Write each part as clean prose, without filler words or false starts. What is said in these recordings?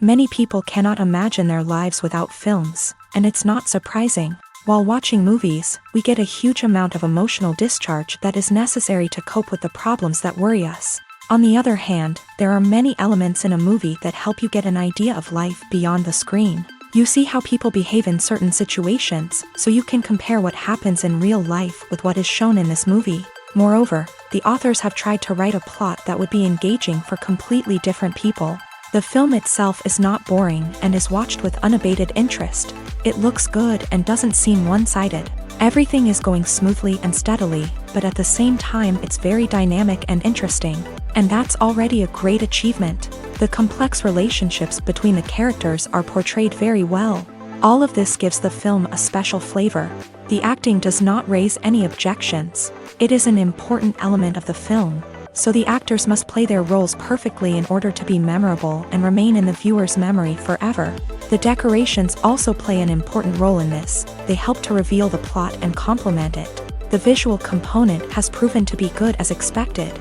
Many people cannot imagine their lives without films, and it's not surprising. While watching movies, we get a huge amount of emotional discharge that is necessary to cope with the problems that worry us. On the other hand, there are many elements in a movie that help you get an idea of life beyond the screen. You see how people behave in certain situations, so you can compare what happens in real life with what is shown in this movie. Moreover, the authors have tried to write a plot that would be engaging for completely different people. The film itself is not boring and is watched with unabated interest. It looks good and doesn't seem one-sided. Everything is going smoothly and steadily, but at the same time it's very dynamic and interesting. And that's already a great achievement. The complex relationships between the characters are portrayed very well. All of this gives the film a special flavor. The acting does not raise any objections. It is an important element of the film, so the actors must play their roles perfectly in order to be memorable and remain in the viewer's memory forever. The decorations also play an important role in this. They help to reveal the plot and complement it. The visual component has proven to be good as expected.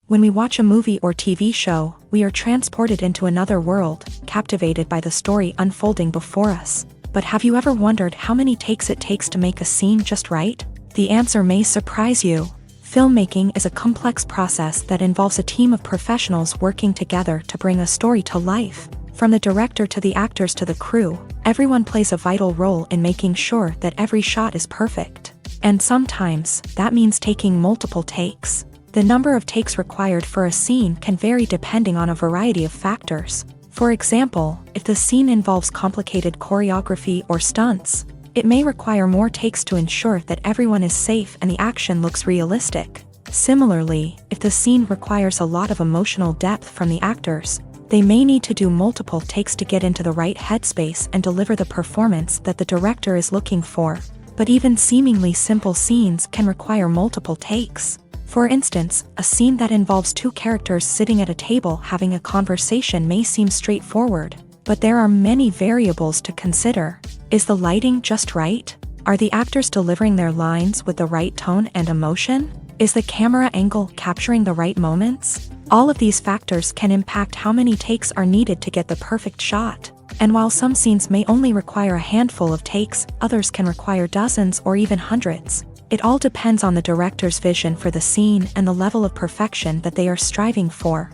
When we watch a movie or TV show, we are transported into another world, captivated by the story unfolding before us. But have you ever wondered how many takes it takes to make a scene just right? The answer may surprise you. Filmmaking is a complex process that involves a team of professionals working together to bring a story to life. From the director to the actors to the crew, everyone plays a vital role in making sure that every shot is perfect. And sometimes, that means taking multiple takes. The number of takes required for a scene can vary depending on a variety of factors. For example, if the scene involves complicated choreography or stunts, it may require more takes to ensure that everyone is safe and the action looks realistic. Similarly, if the scene requires a lot of emotional depth from the actors, they may need to do multiple takes to get into the right headspace and deliver the performance that the director is looking for. But even seemingly simple scenes can require multiple takes. For instance, a scene that involves two characters sitting at a table having a conversation may seem straightforward, but there are many variables to consider. Is the lighting just right? Are the actors delivering their lines with the right tone and emotion? Is the camera angle capturing the right moments? All of these factors can impact how many takes are needed to get the perfect shot. And while some scenes may only require a handful of takes, others can require dozens or even hundreds. It all depends on the director's vision for the scene and the level of perfection that they are striving for.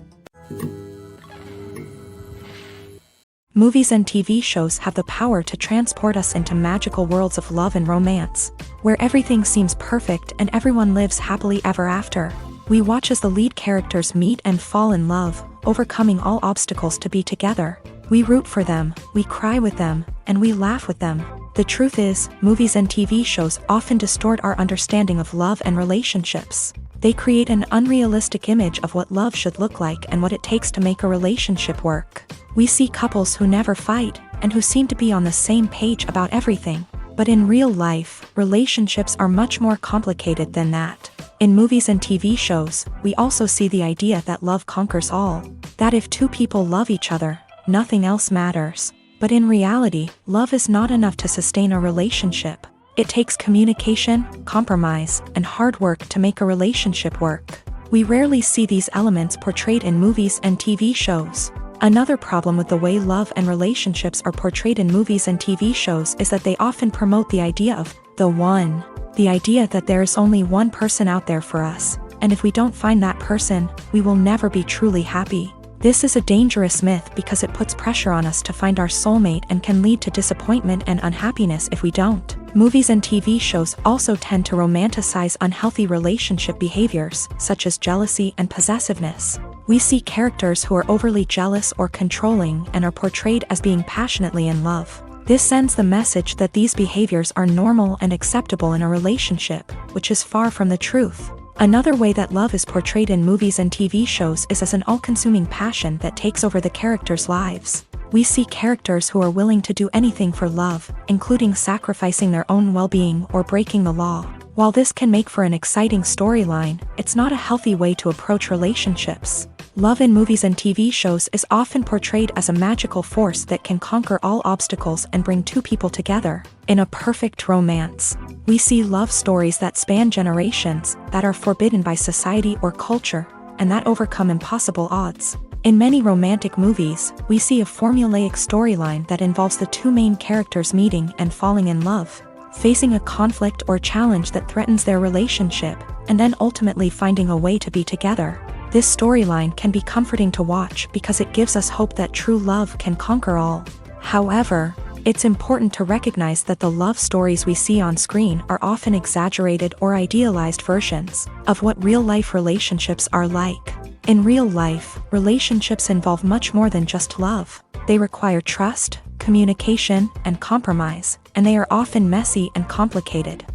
Movies and TV shows have the power to transport us into magical worlds of love and romance, where everything seems perfect and everyone lives happily ever after. We watch as the lead characters meet and fall in love, overcoming all obstacles to be together. We root for them, we cry with them, and we laugh with them. The truth is, movies and TV shows often distort our understanding of love and relationships. They create an unrealistic image of what love should look like and what it takes to make a relationship work. We see couples who never fight, and who seem to be on the same page about everything. But in real life, relationships are much more complicated than that. In movies and TV shows, we also see the idea that love conquers all. That if two people love each other, nothing else matters. But in reality, love is not enough to sustain a relationship. It takes communication, compromise, and hard work to make a relationship work. We rarely see these elements portrayed in movies and TV shows. Another problem with the way love and relationships are portrayed in movies and TV shows is that they often promote the idea of the one. The idea that there is only one person out there for us, and if we don't find that person, we will never be truly happy. This is a dangerous myth because it puts pressure on us to find our soulmate and can lead to disappointment and unhappiness if we don't. Movies and TV shows also tend to romanticize unhealthy relationship behaviors, such as jealousy and possessiveness. We see characters who are overly jealous or controlling and are portrayed as being passionately in love. This sends the message that these behaviors are normal and acceptable in a relationship, which is far from the truth. Another way that love is portrayed in movies and TV shows is as an all-consuming passion that takes over the characters' lives. We see characters who are willing to do anything for love, including sacrificing their own well-being or breaking the law. While this can make for an exciting storyline, it's not a healthy way to approach relationships. Love in movies and TV shows is often portrayed as a magical force that can conquer all obstacles and bring two people together in a perfect romance. We see love stories that span generations, that are forbidden by society or culture, and that overcome impossible odds. In many romantic movies, we see a formulaic storyline that involves the two main characters meeting and falling in love, facing a conflict or challenge that threatens their relationship, and then ultimately finding a way to be together. This storyline can be comforting to watch because it gives us hope that true love can conquer all. However, it's important to recognize that the love stories we see on screen are often exaggerated or idealized versions of what real-life relationships are like. In real life, relationships involve much more than just love. They require trust, communication, and compromise, and they are often messy and complicated.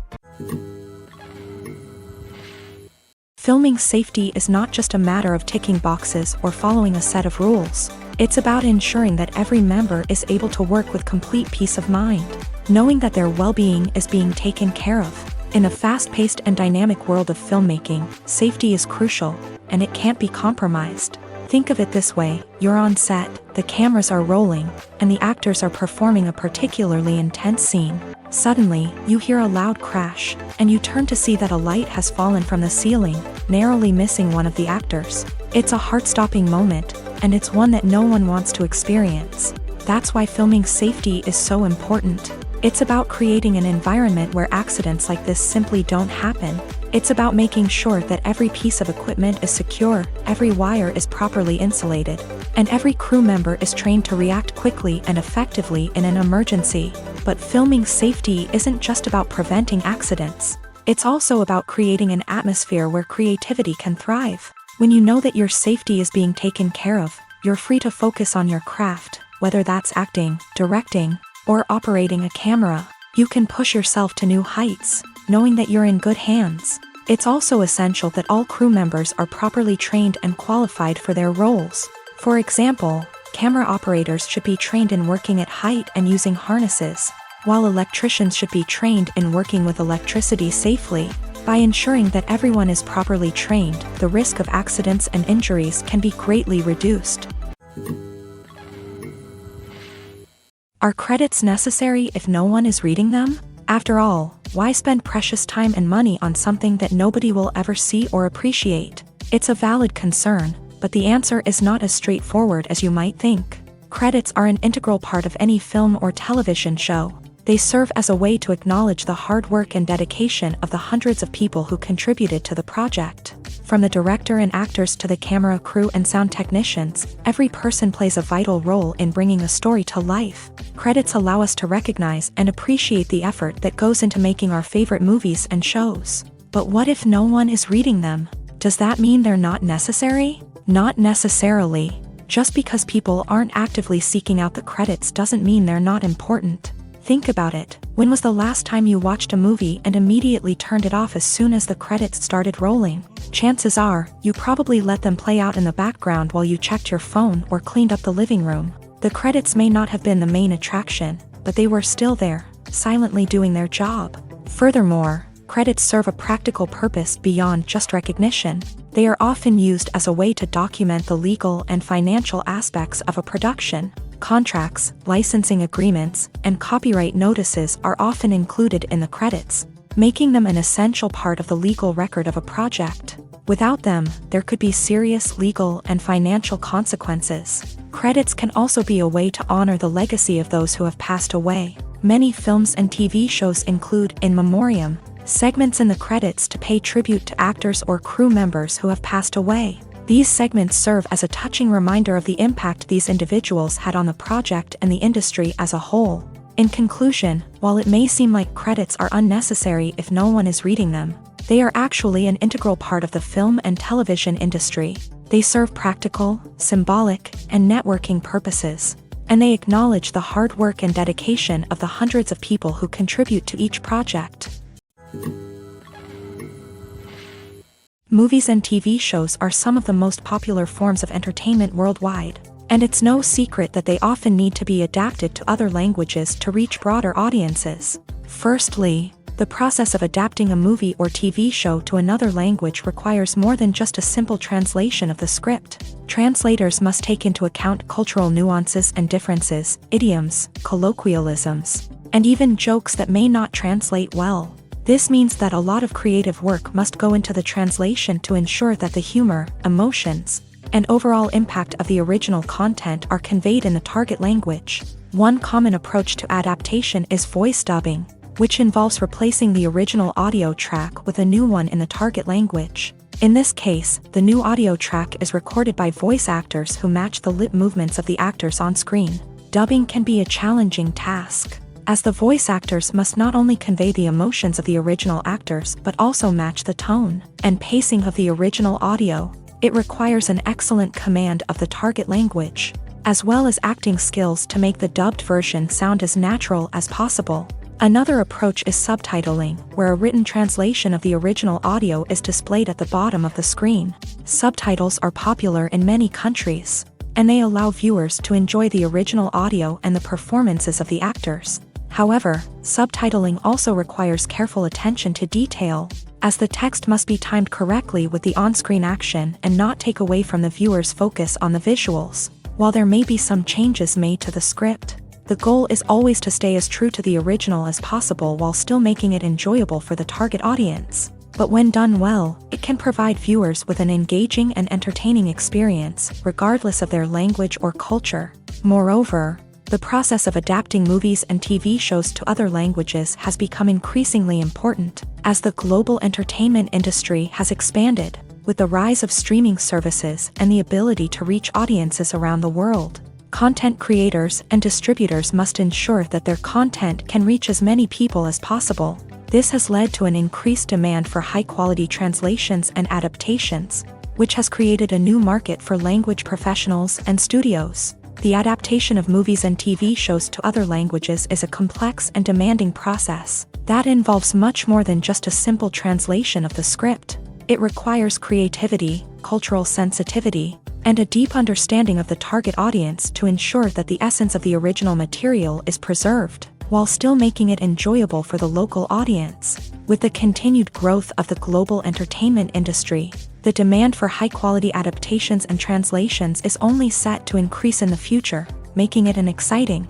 Filming safety is not just a matter of ticking boxes or following a set of rules. It's about ensuring that every member is able to work with complete peace of mind, knowing that their well-being is being taken care of. In a fast-paced and dynamic world of filmmaking, safety is crucial, and it can't be compromised. Think of it this way: you're on set, the cameras are rolling, and the actors are performing a particularly intense scene. Suddenly, you hear a loud crash, and you turn to see that a light has fallen from the ceiling, narrowly missing one of the actors. It's a heart-stopping moment, and it's one that no one wants to experience. That's why filming safety is so important. It's about creating an environment where accidents like this simply don't happen. It's about making sure that every piece of equipment is secure, every wire is properly insulated, and every crew member is trained to react quickly and effectively in an emergency. But filming safety isn't just about preventing accidents. It's also about creating an atmosphere where creativity can thrive. When you know that your safety is being taken care of, you're free to focus on your craft, whether that's acting, directing, or operating a camera. You can push yourself to new heights, knowing that you're in good hands. It's also essential that all crew members are properly trained and qualified for their roles. For example, camera operators should be trained in working at height and using harnesses, while electricians should be trained in working with electricity safely. By ensuring that everyone is properly trained, the risk of accidents and injuries can be greatly reduced. Are credits necessary if no one is reading them? After all, why spend precious time and money on something that nobody will ever see or appreciate? It's a valid concern, but the answer is not as straightforward as you might think. Credits are an integral part of any film or television show. They serve as a way to acknowledge the hard work and dedication of the hundreds of people who contributed to the project. From the director and actors to the camera crew and sound technicians, every person plays a vital role in bringing a story to life. Credits allow us to recognize and appreciate the effort that goes into making our favorite movies and shows. But what if no one is reading them? Does that mean they're not necessary? Not necessarily. Just because people aren't actively seeking out the credits doesn't mean they're not important. Think about it. When was the last time you watched a movie and immediately turned it off as soon as the credits started rolling? Chances are, you probably let them play out in the background while you checked your phone or cleaned up the living room. The credits may not have been the main attraction, but they were still there, silently doing their job. Furthermore, credits serve a practical purpose beyond just recognition. They are often used as a way to document the legal and financial aspects of a production. Contracts, licensing agreements, and copyright notices are often included in the credits, making them an essential part of the legal record of a project. Without them, there could be serious legal and financial consequences. Credits can also be a way to honor the legacy of those who have passed away. Many films and TV shows include in memoriam Segments in the credits to pay tribute to actors or crew members who have passed away. These segments serve as a touching reminder of the impact these individuals had on the project and the industry as a whole. In conclusion, while it may seem like credits are unnecessary if no one is reading them, they are actually an integral part of the film and television industry. They serve practical, symbolic, and networking purposes, and they acknowledge the hard work and dedication of the hundreds of people who contribute to each project. Movies and TV shows are some of the most popular forms of entertainment worldwide, and it's no secret that they often need to be adapted to other languages to reach broader audiences. Firstly, the process of adapting a movie or TV show to another language requires more than just a simple translation of the script. Translators must take into account cultural nuances and differences, idioms, colloquialisms, and even jokes that may not translate well. This means that a lot of creative work must go into the translation to ensure that the humor, emotions, and overall impact of the original content are conveyed in the target language. One common approach to adaptation is voice dubbing, which involves replacing the original audio track with a new one in the target language. In this case, the new audio track is recorded by voice actors who match the lip movements of the actors on screen. Dubbing can be a challenging task, as the voice actors must not only convey the emotions of the original actors but also match the tone and pacing of the original audio. It requires an excellent command of the target language, as well as acting skills to make the dubbed version sound as natural as possible. Another approach is subtitling, where a written translation of the original audio is displayed at the bottom of the screen. Subtitles are popular in many countries, and they allow viewers to enjoy the original audio and the performances of the actors. However, subtitling also requires careful attention to detail, as the text must be timed correctly with the on-screen action and not take away from the viewer's focus on the visuals. While there may be some changes made to the script, the goal is always to stay as true to the original as possible while still making it enjoyable for the target audience. But when done well, it can provide viewers with an engaging and entertaining experience, regardless of their language or culture. Moreover, the process of adapting movies and TV shows to other languages has become increasingly important, as the global entertainment industry has expanded, with the rise of streaming services and the ability to reach audiences around the world. Content creators and distributors must ensure that their content can reach as many people as possible. This has led to an increased demand for high-quality translations and adaptations, which has created a new market for language professionals and studios. The adaptation of movies and TV shows to other languages is a complex and demanding process that involves much more than just a simple translation of the script. It requires creativity, cultural sensitivity, and a deep understanding of the target audience to ensure that the essence of the original material is preserved, while still making it enjoyable for the local audience. With the continued growth of the global entertainment industry, the demand for high-quality adaptations and translations is only set to increase in the future, making it an exciting.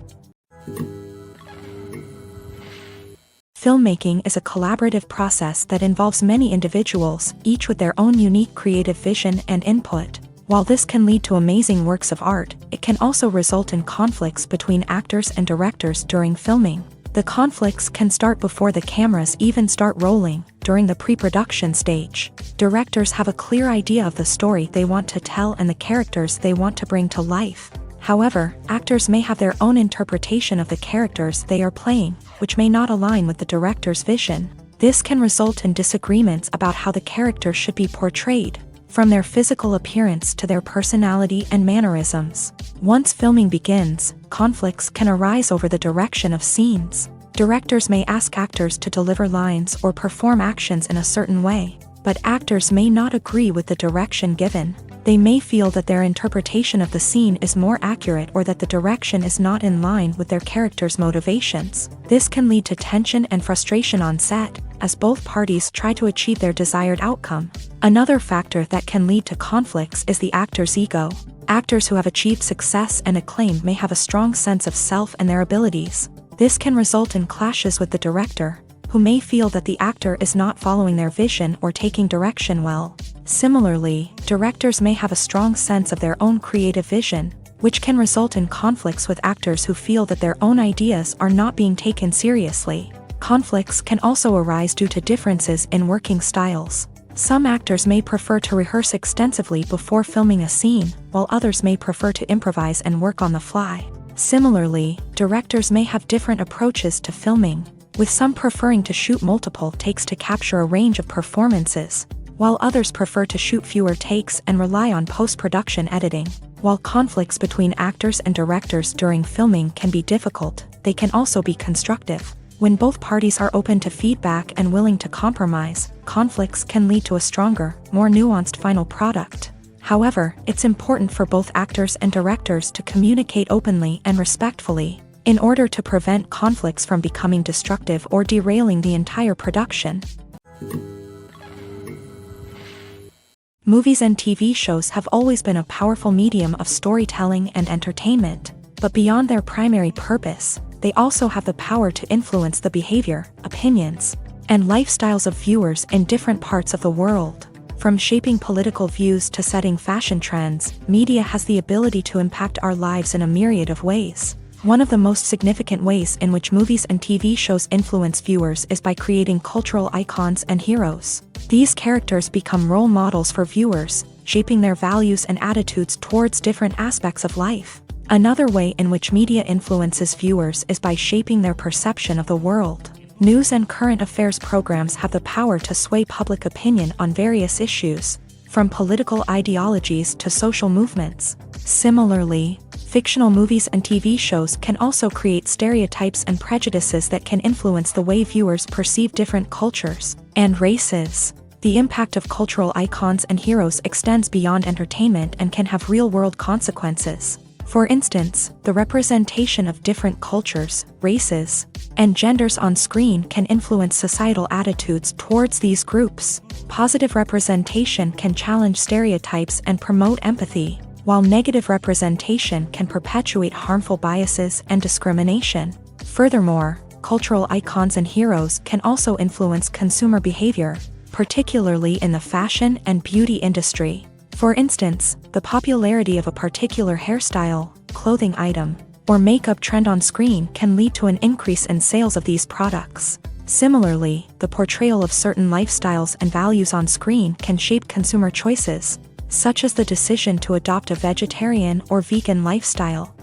Filmmaking is a collaborative process that involves many individuals, each with their own unique creative vision and input. While this can lead to amazing works of art, it can also result in conflicts between actors and directors during filming. The conflicts can start before the cameras even start rolling, during the pre-production stage. Directors have a clear idea of the story they want to tell and the characters they want to bring to life. However, actors may have their own interpretation of the characters they are playing, which may not align with the director's vision. This can result in disagreements about how the character should be portrayed, from their physical appearance to their personality and mannerisms. Once filming begins, conflicts can arise over the direction of scenes. Directors may ask actors to deliver lines or perform actions in a certain way, but actors may not agree with the direction given. They may feel that their interpretation of the scene is more accurate or that the direction is not in line with their character's motivations. This can lead to tension and frustration on set, as both parties try to achieve their desired outcome. Another factor that can lead to conflicts is the actor's ego. Actors who have achieved success and acclaim may have a strong sense of self and their abilities. This can result in clashes with the director, who may feel that the actor is not following their vision or taking direction well. Similarly, directors may have a strong sense of their own creative vision, which can result in conflicts with actors who feel that their own ideas are not being taken seriously. Conflicts can also arise due to differences in working styles. Some actors may prefer to rehearse extensively before filming a scene, while others may prefer to improvise and work on the fly. Similarly, directors may have different approaches to filming, with some preferring to shoot multiple takes to capture a range of performances, while others prefer to shoot fewer takes and rely on post-production editing. While conflicts between actors and directors during filming can be difficult, they can also be constructive. When both parties are open to feedback and willing to compromise, conflicts can lead to a stronger, more nuanced final product. However, it's important for both actors and directors to communicate openly and respectfully, in order to prevent conflicts from becoming destructive or derailing the entire production. Movies and TV shows have always been a powerful medium of storytelling and entertainment, but beyond their primary purpose, they also have the power to influence the behavior, opinions, and lifestyles of viewers in different parts of the world. From shaping political views to setting fashion trends, media has the ability to impact our lives in a myriad of ways. One of the most significant ways in which movies and TV shows influence viewers is by creating cultural icons and heroes. These characters become role models for viewers, shaping their values and attitudes towards different aspects of life. Another way in which media influences viewers is by shaping their perception of the world. News and current affairs programs have the power to sway public opinion on various issues, from political ideologies to social movements. Similarly, fictional movies and TV shows can also create stereotypes and prejudices that can influence the way viewers perceive different cultures and races. The impact of cultural icons and heroes extends beyond entertainment and can have real-world consequences. For instance, the representation of different cultures, races, and genders on screen can influence societal attitudes towards these groups. Positive representation can challenge stereotypes and promote empathy, while negative representation can perpetuate harmful biases and discrimination. Furthermore, cultural icons and heroes can also influence consumer behavior, particularly in the fashion and beauty industry. For instance, the popularity of a particular hairstyle, clothing item, or makeup trend on screen can lead to an increase in sales of these products. Similarly, the portrayal of certain lifestyles and values on screen can shape consumer choices, such as the decision to adopt a vegetarian or vegan lifestyle.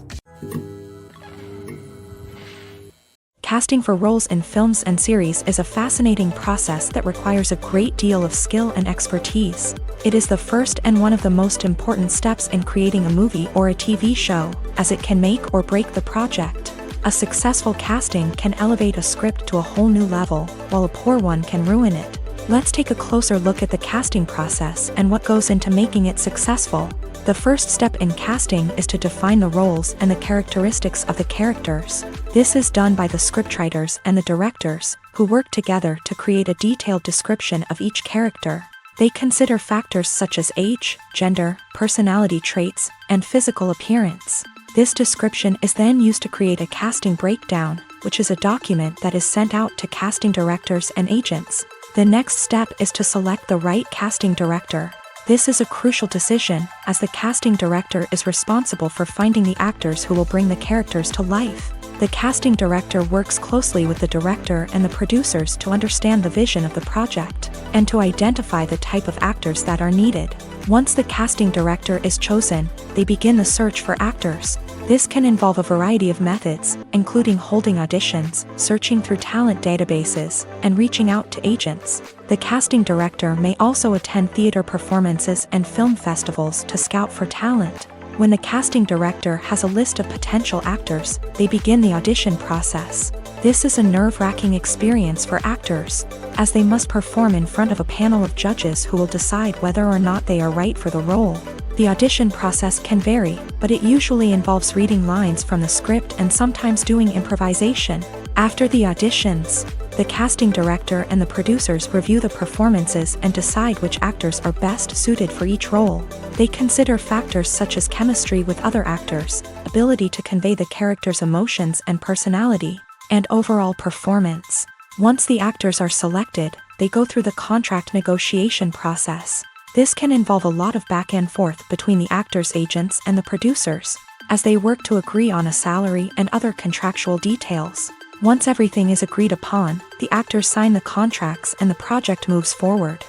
Casting for roles in films and series is a fascinating process that requires a great deal of skill and expertise. It is the first and one of the most important steps in creating a movie or a TV show, as it can make or break the project. A successful casting can elevate a script to a whole new level, while a poor one can ruin it. Let's take a closer look at the casting process and what goes into making it successful. The first step in casting is to define the roles and the characteristics of the characters. This is done by the scriptwriters and the directors, who work together to create a detailed description of each character. They consider factors such as age, gender, personality traits, and physical appearance. This description is then used to create a casting breakdown, which is a document that is sent out to casting directors and agents. The next step is to select the right casting director. This is a crucial decision, as the casting director is responsible for finding the actors who will bring the characters to life. The casting director works closely with the director and the producers to understand the vision of the project, and to identify the type of actors that are needed. Once the casting director is chosen, they begin the search for actors. This can involve a variety of methods, including holding auditions, searching through talent databases, and reaching out to agents. The casting director may also attend theater performances and film festivals to scout for talent. When the casting director has a list of potential actors, they begin the audition process. This is a nerve-wracking experience for actors, as they must perform in front of a panel of judges who will decide whether or not they are right for the role. The audition process can vary, but it usually involves reading lines from the script and sometimes doing improvisation. After the auditions, the casting director and the producers review the performances and decide which actors are best suited for each role. They consider factors such as chemistry with other actors, ability to convey the character's emotions and personality, and overall performance. Once the actors are selected, they go through the contract negotiation process. This can involve a lot of back and forth between the actors' agents and the producers, as they work to agree on a salary and other contractual details. Once everything is agreed upon, the actors sign the contracts and the project moves forward.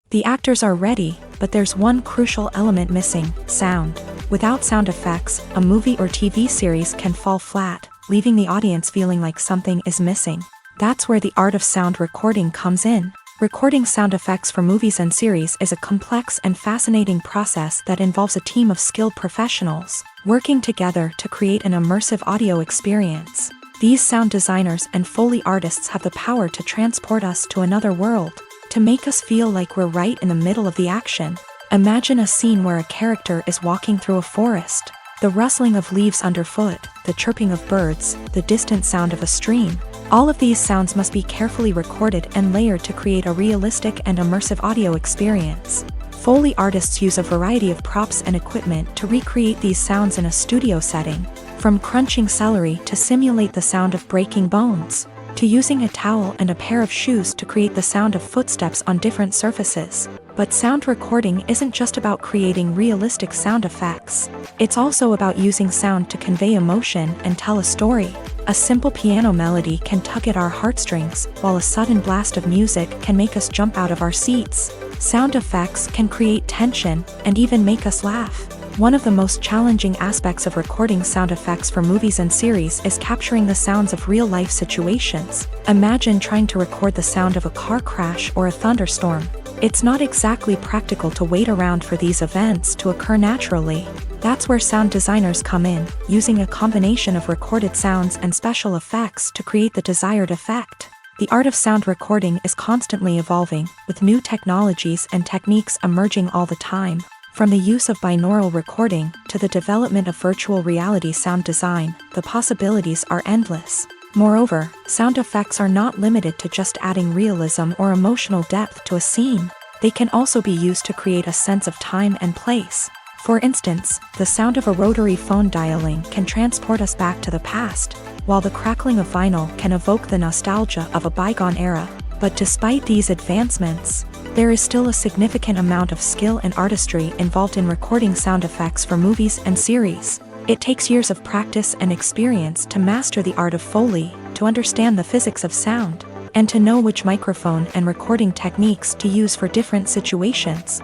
The actors are ready, but there's one crucial element missing: sound. Without sound effects, a movie or TV series can fall flat, leaving the audience feeling like something is missing. That's where the art of sound recording comes in. Recording sound effects for movies and series is a complex and fascinating process that involves a team of skilled professionals working together to create an immersive audio experience. These sound designers and Foley artists have the power to transport us to another world, to make us feel like we're right in the middle of the action. Imagine a scene where a character is walking through a forest. The rustling of leaves underfoot, the chirping of birds, the distant sound of a stream. All of these sounds must be carefully recorded and layered to create a realistic and immersive audio experience. Foley artists use a variety of props and equipment to recreate these sounds in a studio setting, from crunching celery to simulate the sound of breaking bones, to using a towel and a pair of shoes to create the sound of footsteps on different surfaces. But sound recording isn't just about creating realistic sound effects. It's also about using sound to convey emotion and tell a story. A simple piano melody can tug at our heartstrings, while a sudden blast of music can make us jump out of our seats. Sound effects can create tension and even make us laugh. One of the most challenging aspects of recording sound effects for movies and series is capturing the sounds of real-life situations. Imagine trying to record the sound of a car crash or a thunderstorm. It's not exactly practical to wait around for these events to occur naturally. That's where sound designers come in, using a combination of recorded sounds and special effects to create the desired effect. The art of sound recording is constantly evolving, with new technologies and techniques emerging all the time. From the use of binaural recording to the development of virtual reality sound design, the possibilities are endless. Moreover, sound effects are not limited to just adding realism or emotional depth to a scene. They can also be used to create a sense of time and place. For instance, the sound of a rotary phone dialing can transport us back to the past, while the crackling of vinyl can evoke the nostalgia of a bygone era. But despite these advancements, there is still a significant amount of skill and artistry involved in recording sound effects for movies and series. It takes years of practice and experience to master the art of Foley, to understand the physics of sound, and to know which microphone and recording techniques to use for different situations.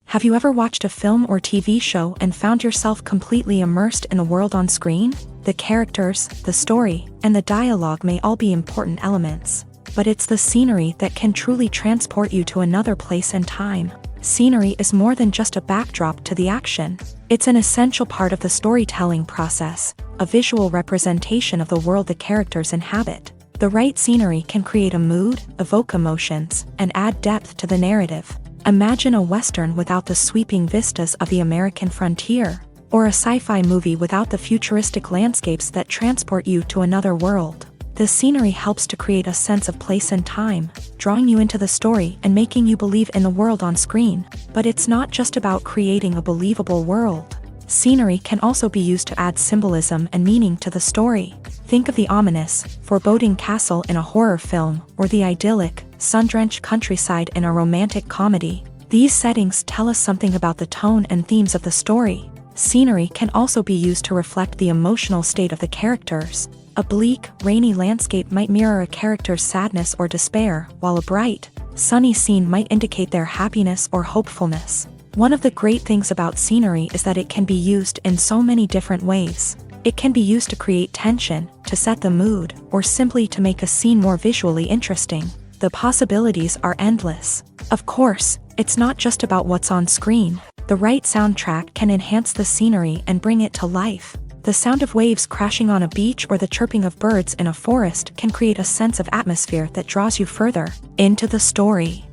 Have you ever watched a film or TV show and found yourself completely immersed in the world on screen? The characters, the story, and the dialogue may all be important elements, but it's the scenery that can truly transport you to another place and time. Scenery is more than just a backdrop to the action. It's an essential part of the storytelling process, a visual representation of the world the characters inhabit. The right scenery can create a mood, evoke emotions, and add depth to the narrative. Imagine a Western without the sweeping vistas of the American frontier, or a sci-fi movie without the futuristic landscapes that transport you to another world. The scenery helps to create a sense of place and time, drawing you into the story and making you believe in the world on screen. But it's not just about creating a believable world. Scenery can also be used to add symbolism and meaning to the story. Think of the ominous, foreboding castle in a horror film, or the idyllic, sun-drenched countryside in a romantic comedy. These settings tell us something about the tone and themes of the story. Scenery can also be used to reflect the emotional state of the characters. A bleak, rainy landscape might mirror a character's sadness or despair, while a bright, sunny scene might indicate their happiness or hopefulness. One of the great things about scenery is that it can be used in so many different ways. It can be used to create tension, to set the mood, or simply to make a scene more visually interesting. The possibilities are endless. Of course, it's not just about what's on screen. The right soundtrack can enhance the scenery and bring it to life. The sound of waves crashing on a beach or the chirping of birds in a forest can create a sense of atmosphere that draws you further into the story.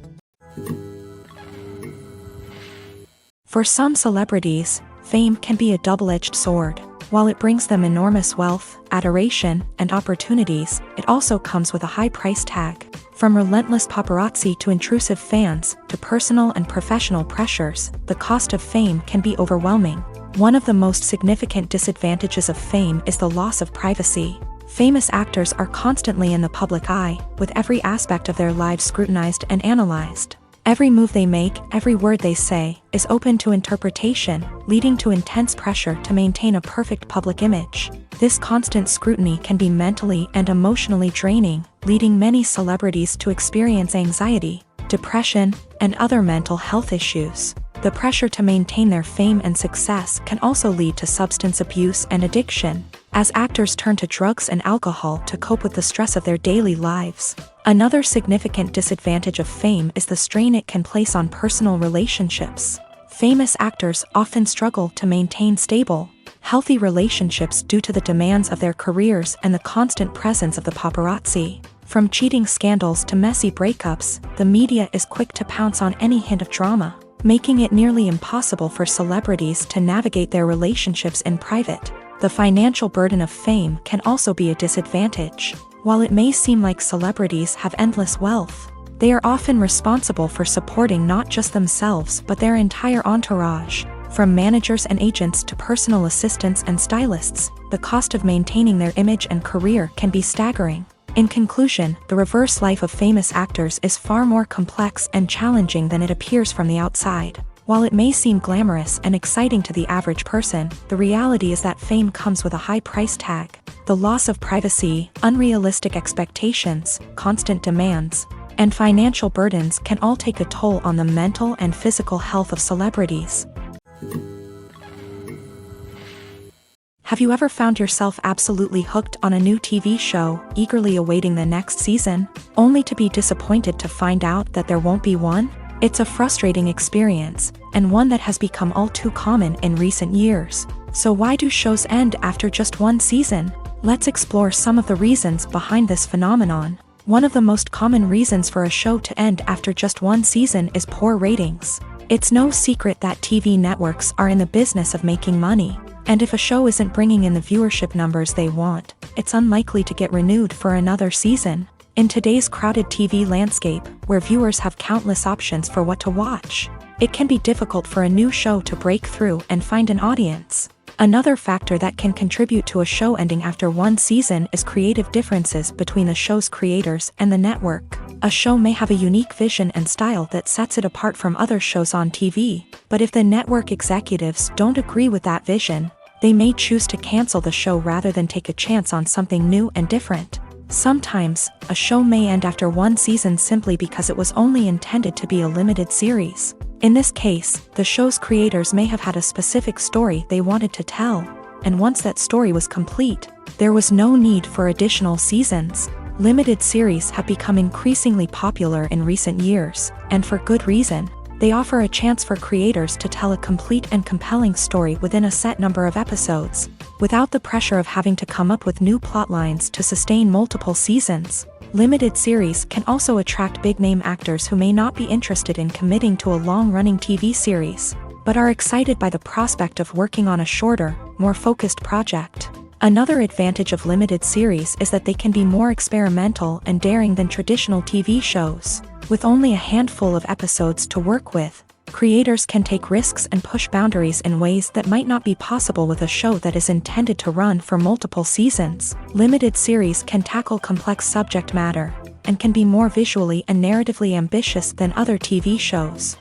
For some celebrities, fame can be a double-edged sword. While it brings them enormous wealth, adoration, and opportunities, it also comes with a high price tag. From relentless paparazzi to intrusive fans, to personal and professional pressures, the cost of fame can be overwhelming. One of the most significant disadvantages of fame is the loss of privacy. Famous actors are constantly in the public eye, with every aspect of their lives scrutinized and analyzed. Every move they make, every word they say, is open to interpretation, leading to intense pressure to maintain a perfect public image. This constant scrutiny can be mentally and emotionally draining, leading many celebrities to experience anxiety, depression, and other mental health issues. The pressure to maintain their fame and success can also lead to substance abuse and addiction, as actors turn to drugs and alcohol to cope with the stress of their daily lives. Another significant disadvantage of fame is the strain it can place on personal relationships. Famous actors often struggle to maintain stable, healthy relationships due to the demands of their careers and the constant presence of the paparazzi. From cheating scandals to messy breakups, the media is quick to pounce on any hint of drama, making it nearly impossible for celebrities to navigate their relationships in private. The financial burden of fame can also be a disadvantage. While it may seem like celebrities have endless wealth, they are often responsible for supporting not just themselves but their entire entourage. From managers and agents to personal assistants and stylists, the cost of maintaining their image and career can be staggering. In conclusion, the reverse life of famous actors is far more complex and challenging than it appears from the outside. While it may seem glamorous and exciting to the average person, the reality is that fame comes with a high price tag. The loss of privacy, unrealistic expectations, constant demands, and financial burdens can all take a toll on the mental and physical health of celebrities. Have you ever found yourself absolutely hooked on a new TV show, eagerly awaiting the next season, only to be disappointed to find out that there won't be one? It's a frustrating experience, and one that has become all too common in recent years. So why do shows end after just one season? Let's explore some of the reasons behind this phenomenon. One of the most common reasons for a show to end after just one season is poor ratings. It's no secret that TV networks are in the business of making money, and if a show isn't bringing in the viewership numbers they want, it's unlikely to get renewed for another season. In today's crowded TV landscape, where viewers have countless options for what to watch, it can be difficult for a new show to break through and find an audience. Another factor that can contribute to a show ending after one season is creative differences between the show's creators and the network. A show may have a unique vision and style that sets it apart from other shows on TV, but if the network executives don't agree with that vision, they may choose to cancel the show rather than take a chance on something new and different. Sometimes, a show may end after one season simply because it was only intended to be a limited series. In this case, the show's creators may have had a specific story they wanted to tell, and once that story was complete, there was no need for additional seasons. Limited series have become increasingly popular in recent years, and for good reason. They offer a chance for creators to tell a complete and compelling story within a set number of episodes, without the pressure of having to come up with new plotlines to sustain multiple seasons. Limited series can also attract big-name actors who may not be interested in committing to a long-running TV series, but are excited by the prospect of working on a shorter, more focused project. Another advantage of limited series is that they can be more experimental and daring than traditional TV shows. With only a handful of episodes to work with, creators can take risks and push boundaries in ways that might not be possible with a show that is intended to run for multiple seasons. Limited series can tackle complex subject matter, and can be more visually and narratively ambitious than other TV shows.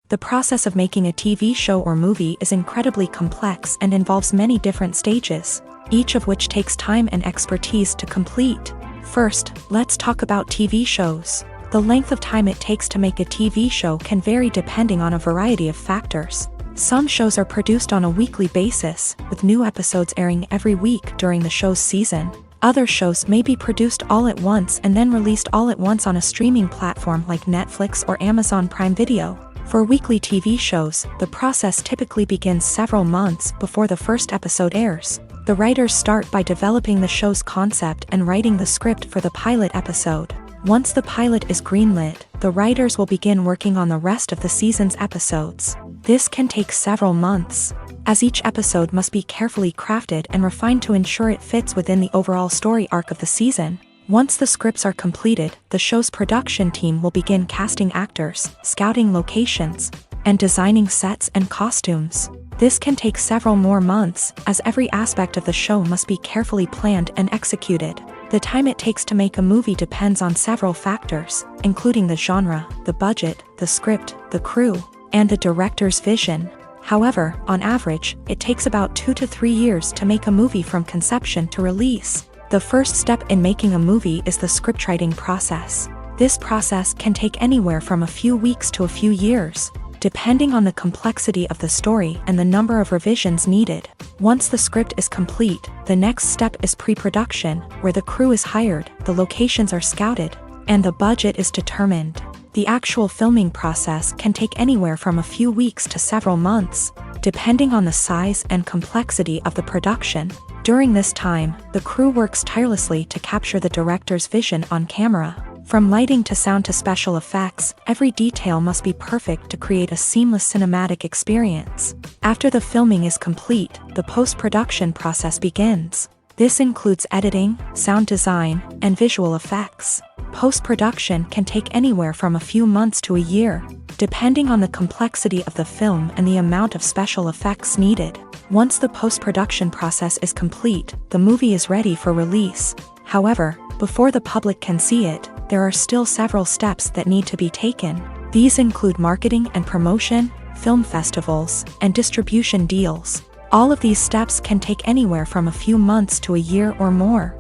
The process of making a TV show or movie is incredibly complex and involves many different stages, each of which takes time and expertise to complete. First, let's talk about TV shows. The length of time it takes to make a TV show can vary depending on a variety of factors. Some shows are produced on a weekly basis, with new episodes airing every week during the show's season. Other shows may be produced all at once and then released all at once on a streaming platform like Netflix or Amazon Prime Video. For weekly TV shows, the process typically begins several months before the first episode airs. The writers start by developing the show's concept and writing the script for the pilot episode. Once the pilot is greenlit, the writers will begin working on the rest of the season's episodes. This can take several months, as each episode must be carefully crafted and refined to ensure it fits within the overall story arc of the season. Once the scripts are completed, the show's production team will begin casting actors, scouting locations, and designing sets and costumes. This can take several more months, as every aspect of the show must be carefully planned and executed. The time it takes to make a movie depends on several factors, including the genre, the budget, the script, the crew, and the director's vision. However, on average, it takes about 2 to 3 years to make a movie from conception to release. The first step in making a movie is the scriptwriting process. This process can take anywhere from a few weeks to a few years, depending on the complexity of the story and the number of revisions needed. Once the script is complete, the next step is pre-production, where the crew is hired, the locations are scouted, and the budget is determined. The actual filming process can take anywhere from a few weeks to several months, depending on the size and complexity of the production. During this time, the crew works tirelessly to capture the director's vision on camera. From lighting to sound to special effects, every detail must be perfect to create a seamless cinematic experience. After the filming is complete, the post-production process begins. This includes editing, sound design, and visual effects. Post-production can take anywhere from a few months to a year, depending on the complexity of the film and the amount of special effects needed. Once the post-production process is complete, the movie is ready for release. However, before the public can see it, there are still several steps that need to be taken. These include marketing and promotion, film festivals, and distribution deals. All of these steps can take anywhere from a few months to a year or more.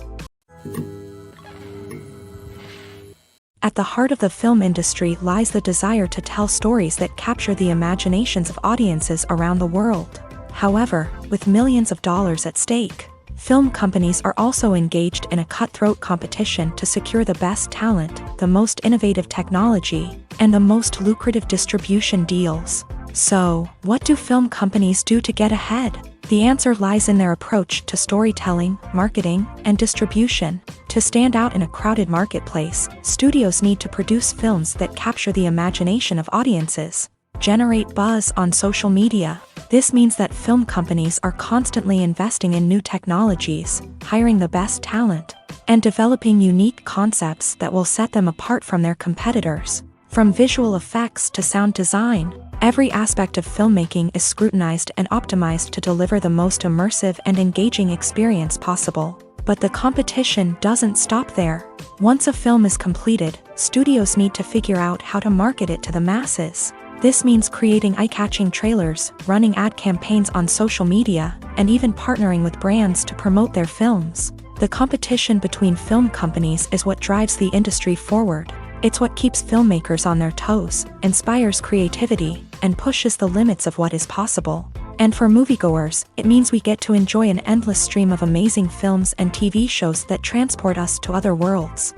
At the heart of the film industry lies the desire to tell stories that capture the imaginations of audiences around the world. However, with millions of dollars at stake, film companies are also engaged in a cutthroat competition to secure the best talent, the most innovative technology, and the most lucrative distribution deals. So, what do film companies do to get ahead? The answer lies in their approach to storytelling, marketing, and distribution. To stand out in a crowded marketplace, studios need to produce films that capture the imagination of audiences, generate buzz on social media. This means that film companies are constantly investing in new technologies, hiring the best talent, and developing unique concepts that will set them apart from their competitors. From visual effects to sound design, every aspect of filmmaking is scrutinized and optimized to deliver the most immersive and engaging experience possible. But the competition doesn't stop there. Once a film is completed, studios need to figure out how to market it to the masses. This means creating eye-catching trailers, running ad campaigns on social media, and even partnering with brands to promote their films. The competition between film companies is what drives the industry forward. It's what keeps filmmakers on their toes, inspires creativity, and pushes the limits of what is possible. And for moviegoers, it means we get to enjoy an endless stream of amazing films and TV shows that transport us to other worlds.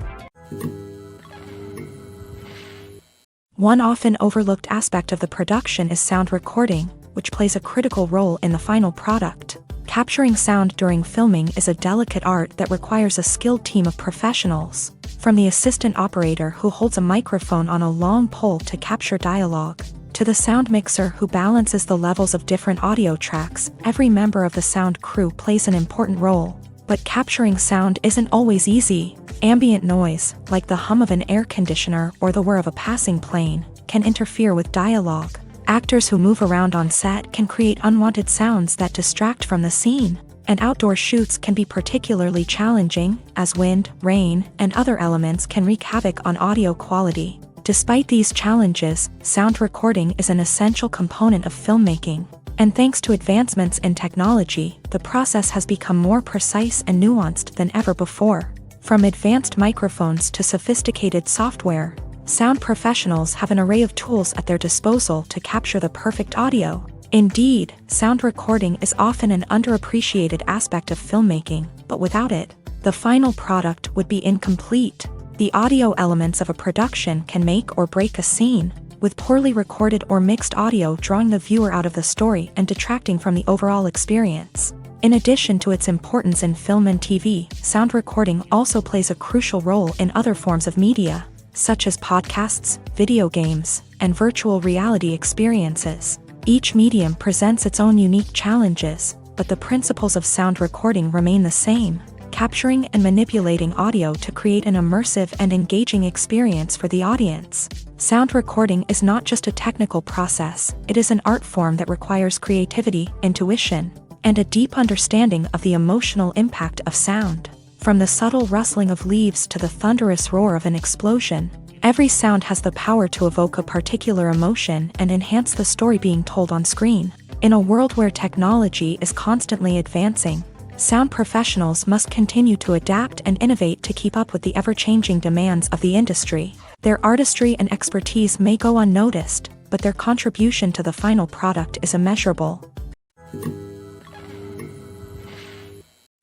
One often overlooked aspect of the production is sound recording, which plays a critical role in the final product. Capturing sound during filming is a delicate art that requires a skilled team of professionals. From the assistant operator who holds a microphone on a long pole to capture dialogue, to the sound mixer who balances the levels of different audio tracks, every member of the sound crew plays an important role. But capturing sound isn't always easy. Ambient noise, like the hum of an air conditioner or the whir of a passing plane, can interfere with dialogue. Actors who move around on set can create unwanted sounds that distract from the scene. And outdoor shoots can be particularly challenging, as wind, rain, and other elements can wreak havoc on audio quality. Despite these challenges, sound recording is an essential component of filmmaking. And thanks to advancements in technology, the process has become more precise and nuanced than ever before. From advanced microphones to sophisticated software, sound professionals have an array of tools at their disposal to capture the perfect audio. Indeed, sound recording is often an underappreciated aspect of filmmaking, but without it, the final product would be incomplete. The audio elements of a production can make or break a scene, with poorly recorded or mixed audio drawing the viewer out of the story and detracting from the overall experience. In addition to its importance in film and TV, sound recording also plays a crucial role in other forms of media, such as podcasts, video games, and virtual reality experiences. Each medium presents its own unique challenges, but the principles of sound recording remain the same, capturing and manipulating audio to create an immersive and engaging experience for the audience. Sound recording is not just a technical process, it is an art form that requires creativity, intuition, and a deep understanding of the emotional impact of sound. From the subtle rustling of leaves to the thunderous roar of an explosion, every sound has the power to evoke a particular emotion and enhance the story being told on screen. In a world where technology is constantly advancing, sound professionals must continue to adapt and innovate to keep up with the ever-changing demands of the industry. Their artistry and expertise may go unnoticed, but their contribution to the final product is immeasurable.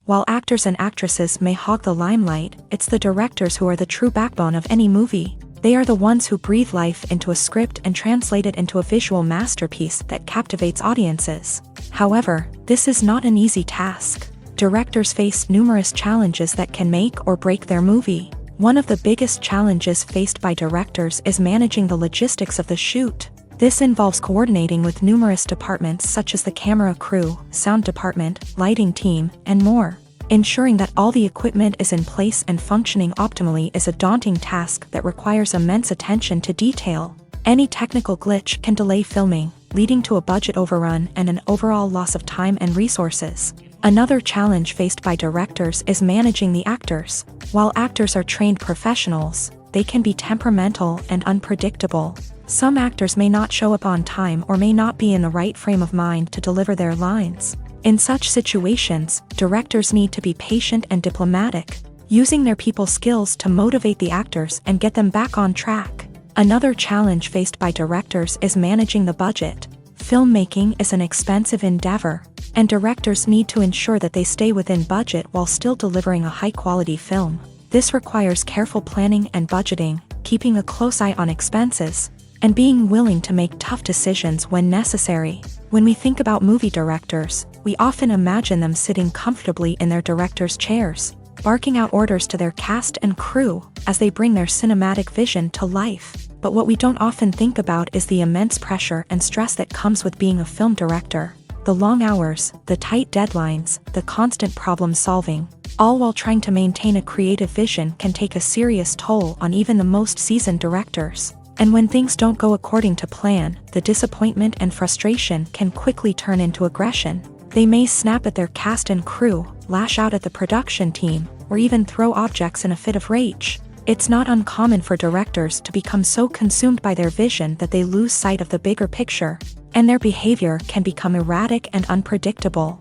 While actors and actresses may hog the limelight, it's the directors who are the true backbone of any movie. They are the ones who breathe life into a script and translate it into a visual masterpiece that captivates audiences. However, this is not an easy task. Directors face numerous challenges that can make or break their movie. One of the biggest challenges faced by directors is managing the logistics of the shoot. This involves coordinating with numerous departments such as the camera crew, sound department, lighting team, and more. Ensuring that all the equipment is in place and functioning optimally is a daunting task that requires immense attention to detail. Any technical glitch can delay filming, leading to a budget overrun and an overall loss of time and resources. Another challenge faced by directors is managing the actors. While actors are trained professionals, they can be temperamental and unpredictable. Some actors may not show up on time or may not be in the right frame of mind to deliver their lines. In such situations, directors need to be patient and diplomatic, using their people skills to motivate the actors and get them back on track. Another challenge faced by directors is managing the budget. Filmmaking is an expensive endeavor, and directors need to ensure that they stay within budget while still delivering a high-quality film. This requires careful planning and budgeting, keeping a close eye on expenses, and being willing to make tough decisions when necessary. When we think about movie directors, we often imagine them sitting comfortably in their director's chairs, barking out orders to their cast and crew as they bring their cinematic vision to life. But what we don't often think about is the immense pressure and stress that comes with being a film director. The long hours, the tight deadlines, the constant problem solving, all while trying to maintain a creative vision can take a serious toll on even the most seasoned directors. And when things don't go according to plan, the disappointment and frustration can quickly turn into aggression. They may snap at their cast and crew, lash out at the production team, or even throw objects in a fit of rage. It's not uncommon for directors to become so consumed by their vision that they lose sight of the bigger picture, and their behavior can become erratic and unpredictable.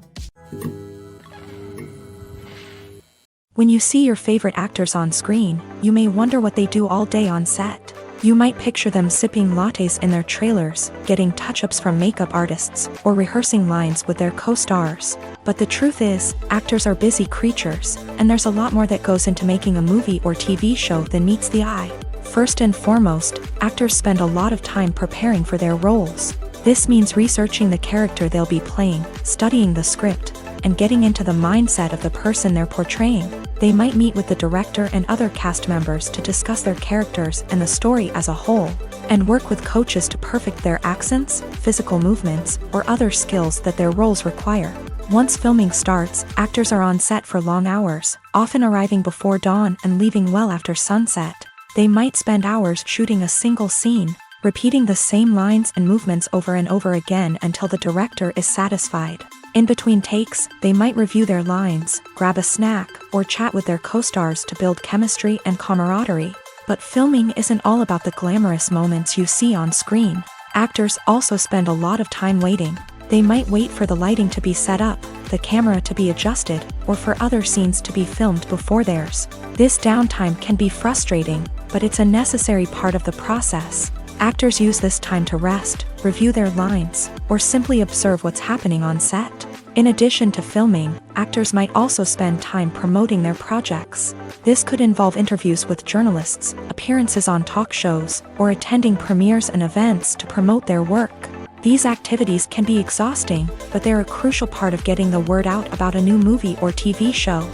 When you see your favorite actors on screen, you may wonder what they do all day on set. You might picture them sipping lattes in their trailers, getting touch-ups from makeup artists, or rehearsing lines with their co-stars. But the truth is, actors are busy creatures, and there's a lot more that goes into making a movie or TV show than meets the eye. First and foremost, actors spend a lot of time preparing for their roles. This means researching the character they'll be playing, studying the script, and getting into the mindset of the person they're portraying. They might meet with the director and other cast members to discuss their characters and the story as a whole, and work with coaches to perfect their accents, physical movements, or other skills that their roles require. Once filming starts, actors are on set for long hours, often arriving before dawn and leaving well after sunset. They might spend hours shooting a single scene, repeating the same lines and movements over and over again until the director is satisfied. In between takes, they might review their lines, grab a snack, or chat with their co-stars to build chemistry and camaraderie. But filming isn't all about the glamorous moments you see on screen. Actors also spend a lot of time waiting. They might wait for the lighting to be set up, the camera to be adjusted, or for other scenes to be filmed before theirs. This downtime can be frustrating, but it's a necessary part of the process. Actors use this time to rest, review their lines, or simply observe what's happening on set. In addition to filming, actors might also spend time promoting their projects. This could involve interviews with journalists, appearances on talk shows, or attending premieres and events to promote their work. These activities can be exhausting, but they're a crucial part of getting the word out about a new movie or TV show.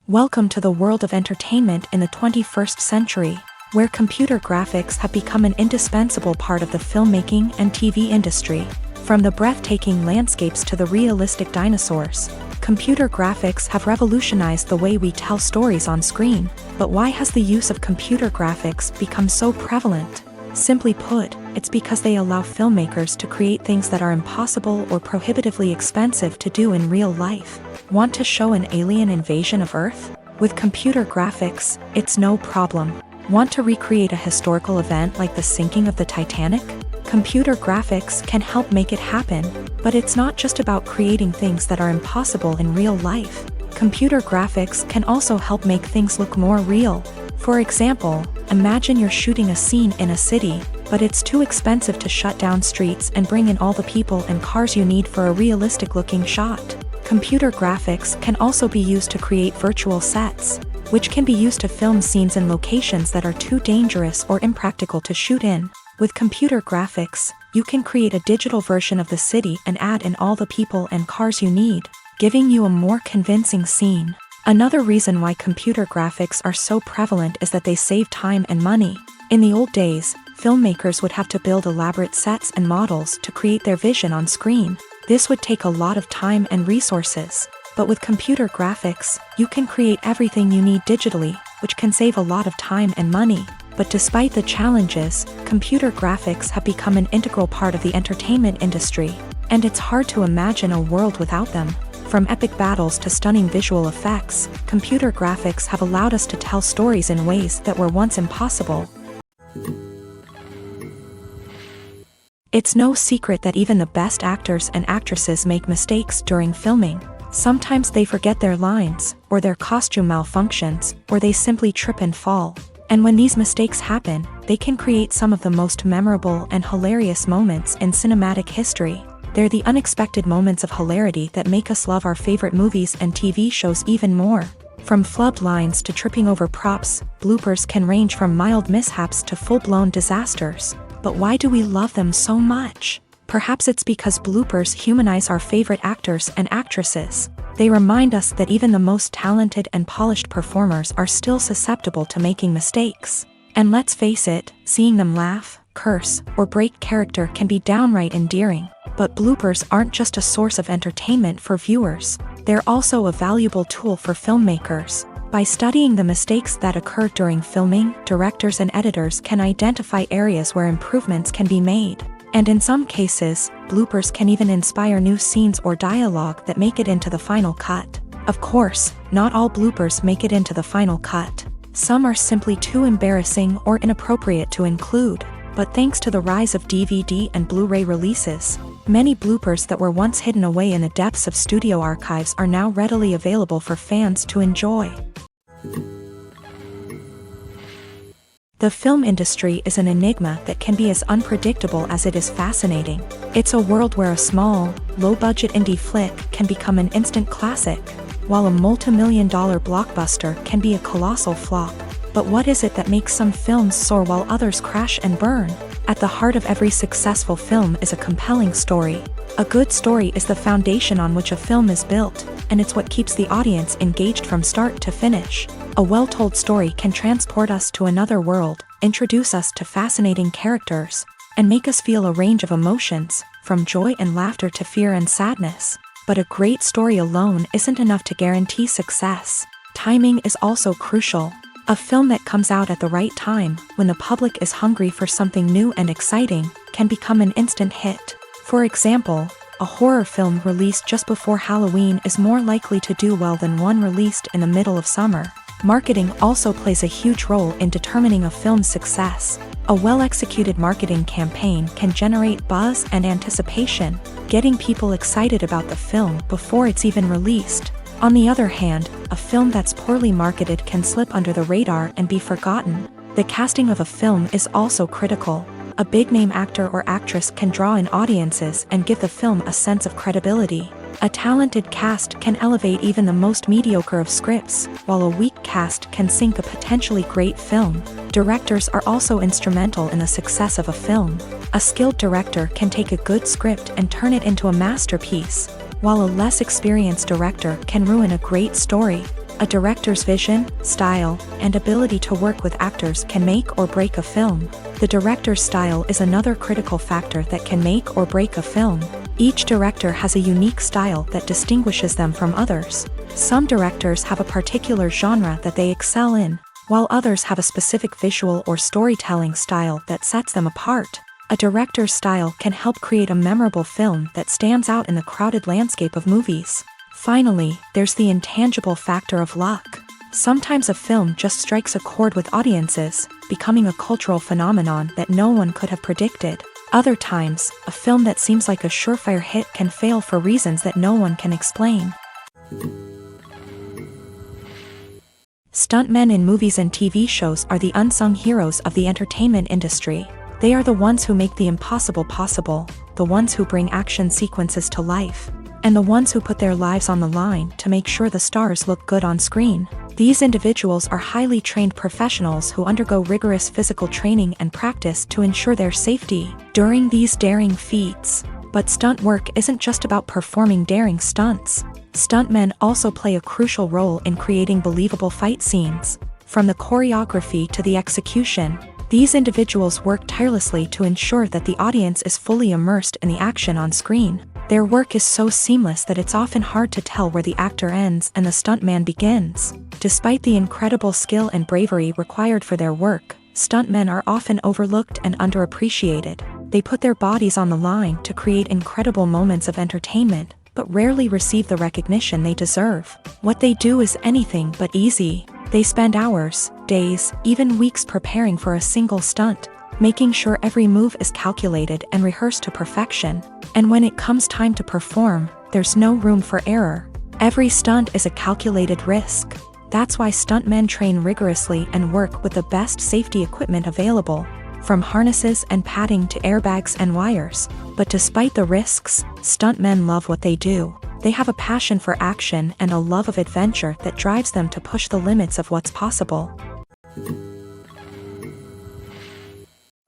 Welcome to the world of entertainment in the 21st century, where computer graphics have become an indispensable part of the filmmaking and TV industry. From the breathtaking landscapes to the realistic dinosaurs, computer graphics have revolutionized the way we tell stories on screen. But why has the use of computer graphics become so prevalent? Simply put, it's because they allow filmmakers to create things that are impossible or prohibitively expensive to do in real life. Want to show an alien invasion of Earth? With computer graphics, it's no problem. Want to recreate a historical event like the sinking of the Titanic? Computer graphics can help make it happen, but it's not just about creating things that are impossible in real life. Computer graphics can also help make things look more real. For example, imagine you're shooting a scene in a city, but it's too expensive to shut down streets and bring in all the people and cars you need for a realistic-looking shot. Computer graphics can also be used to create virtual sets, which can be used to film scenes in locations that are too dangerous or impractical to shoot in. With computer graphics, you can create a digital version of the city and add in all the people and cars you need, giving you a more convincing scene. Another reason why computer graphics are so prevalent is that they save time and money. In the old days, filmmakers would have to build elaborate sets and models to create their vision on screen. This would take a lot of time and resources. But with computer graphics, you can create everything you need digitally, which can save a lot of time and money. But despite the challenges, computer graphics have become an integral part of the entertainment industry, and it's hard to imagine a world without them. From epic battles to stunning visual effects, computer graphics have allowed us to tell stories in ways that were once impossible. It's no secret that even the best actors and actresses make mistakes during filming. Sometimes they forget their lines, or their costume malfunctions, or they simply trip and fall. And when these mistakes happen, they can create some of the most memorable and hilarious moments in cinematic history. They're the unexpected moments of hilarity that make us love our favorite movies and TV shows even more. From flubbed lines to tripping over props, bloopers can range from mild mishaps to full-blown disasters. But why do we love them so much? Perhaps it's because bloopers humanize our favorite actors and actresses. They remind us that even the most talented and polished performers are still susceptible to making mistakes. And let's face it, seeing them laugh, curse, or break character can be downright endearing. But bloopers aren't just a source of entertainment for viewers. They're also a valuable tool for filmmakers. By studying the mistakes that occur during filming, directors and editors can identify areas where improvements can be made. And in some cases, bloopers can even inspire new scenes or dialogue that make it into the final cut. Of course, not all bloopers make it into the final cut. Some are simply too embarrassing or inappropriate to include. But thanks to the rise of DVD and Blu-ray releases, many bloopers that were once hidden away in the depths of studio archives are now readily available for fans to enjoy. The film industry is an enigma that can be as unpredictable as it is fascinating. It's a world where a small, low-budget indie flick can become an instant classic, while a multi-million-dollar blockbuster can be a colossal flop. But what is it that makes some films soar while others crash and burn? At the heart of every successful film is a compelling story. A good story is the foundation on which a film is built, and it's what keeps the audience engaged from start to finish. A well-told story can transport us to another world, introduce us to fascinating characters, and make us feel a range of emotions, from joy and laughter to fear and sadness. But a great story alone isn't enough to guarantee success. Timing is also crucial. A film that comes out at the right time, when the public is hungry for something new and exciting, can become an instant hit. For example, a horror film released just before Halloween is more likely to do well than one released in the middle of summer. Marketing also plays a huge role in determining a film's success. A well-executed marketing campaign can generate buzz and anticipation, getting people excited about the film before it's even released. On the other hand, a film that's poorly marketed can slip under the radar and be forgotten. The casting of a film is also critical. A big-name actor or actress can draw in audiences and give the film a sense of credibility. A talented cast can elevate even the most mediocre of scripts, while a weak cast can sink a potentially great film. Directors are also instrumental in the success of a film. A skilled director can take a good script and turn it into a masterpiece, while a less experienced director can ruin a great story. A director's vision, style, and ability to work with actors can make or break a film. The director's style is another critical factor that can make or break a film. Each director has a unique style that distinguishes them from others. Some directors have a particular genre that they excel in, while others have a specific visual or storytelling style that sets them apart. A director's style can help create a memorable film that stands out in the crowded landscape of movies. Finally, there's the intangible factor of luck. Sometimes a film just strikes a chord with audiences, becoming a cultural phenomenon that no one could have predicted. Other times, a film that seems like a surefire hit can fail for reasons that no one can explain. Stuntmen in movies and TV shows are the unsung heroes of the entertainment industry. They are the ones who make the impossible possible, the ones who bring action sequences to life, and the ones who put their lives on the line to make sure the stars look good on screen. These individuals are highly trained professionals who undergo rigorous physical training and practice to ensure their safety during these daring feats. But stunt work isn't just about performing daring stunts. Stuntmen also play a crucial role in creating believable fight scenes. From the choreography to the execution, these individuals work tirelessly to ensure that the audience is fully immersed in the action on screen. Their work is so seamless that it's often hard to tell where the actor ends and the stuntman begins. Despite the incredible skill and bravery required for their work, stuntmen are often overlooked and underappreciated. They put their bodies on the line to create incredible moments of entertainment, but rarely receive the recognition they deserve. What they do is anything but easy. They spend hours, days, even weeks preparing for a single stunt, making sure every move is calculated and rehearsed to perfection. And when it comes time to perform, there's no room for error. Every stunt is a calculated risk. That's why stuntmen train rigorously and work with the best safety equipment available, from harnesses and padding to airbags and wires. But despite the risks, stuntmen love what they do. They have a passion for action and a love of adventure that drives them to push the limits of what's possible.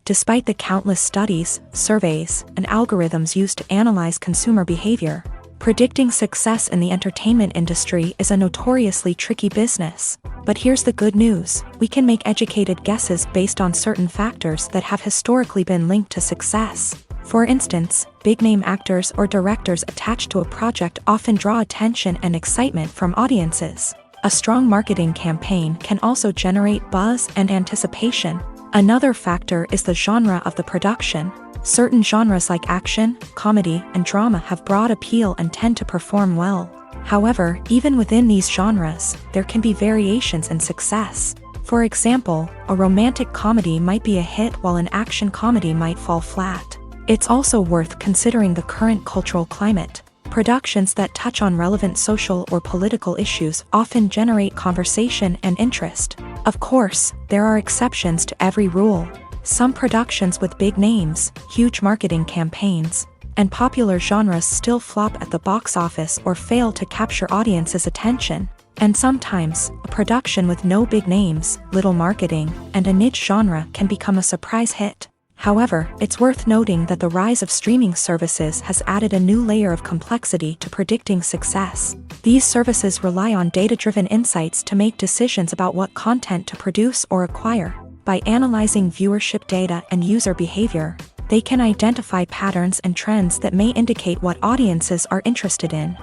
Despite the countless studies, surveys, and algorithms used to analyze consumer behavior, predicting success in the entertainment industry is a notoriously tricky business. But here's the good news: we can make educated guesses based on certain factors that have historically been linked to success. For instance, big-name actors or directors attached to a project often draw attention and excitement from audiences. A strong marketing campaign can also generate buzz and anticipation. Another factor is the genre of the production. Certain genres like action, comedy, and drama have broad appeal and tend to perform well. However, even within these genres, there can be variations in success. For example, a romantic comedy might be a hit while an action comedy might fall flat. It's also worth considering the current cultural climate. Productions that touch on relevant social or political issues often generate conversation and interest. Of course, there are exceptions to every rule. Some productions with big names, huge marketing campaigns, and popular genres still flop at the box office or fail to capture audiences' attention. And sometimes, a production with no big names, little marketing, and a niche genre can become a surprise hit. However, it's worth noting that the rise of streaming services has added a new layer of complexity to predicting success. These services rely on data-driven insights to make decisions about what content to produce or acquire. By analyzing viewership data and user behavior, they can identify patterns and trends that may indicate what audiences are interested in.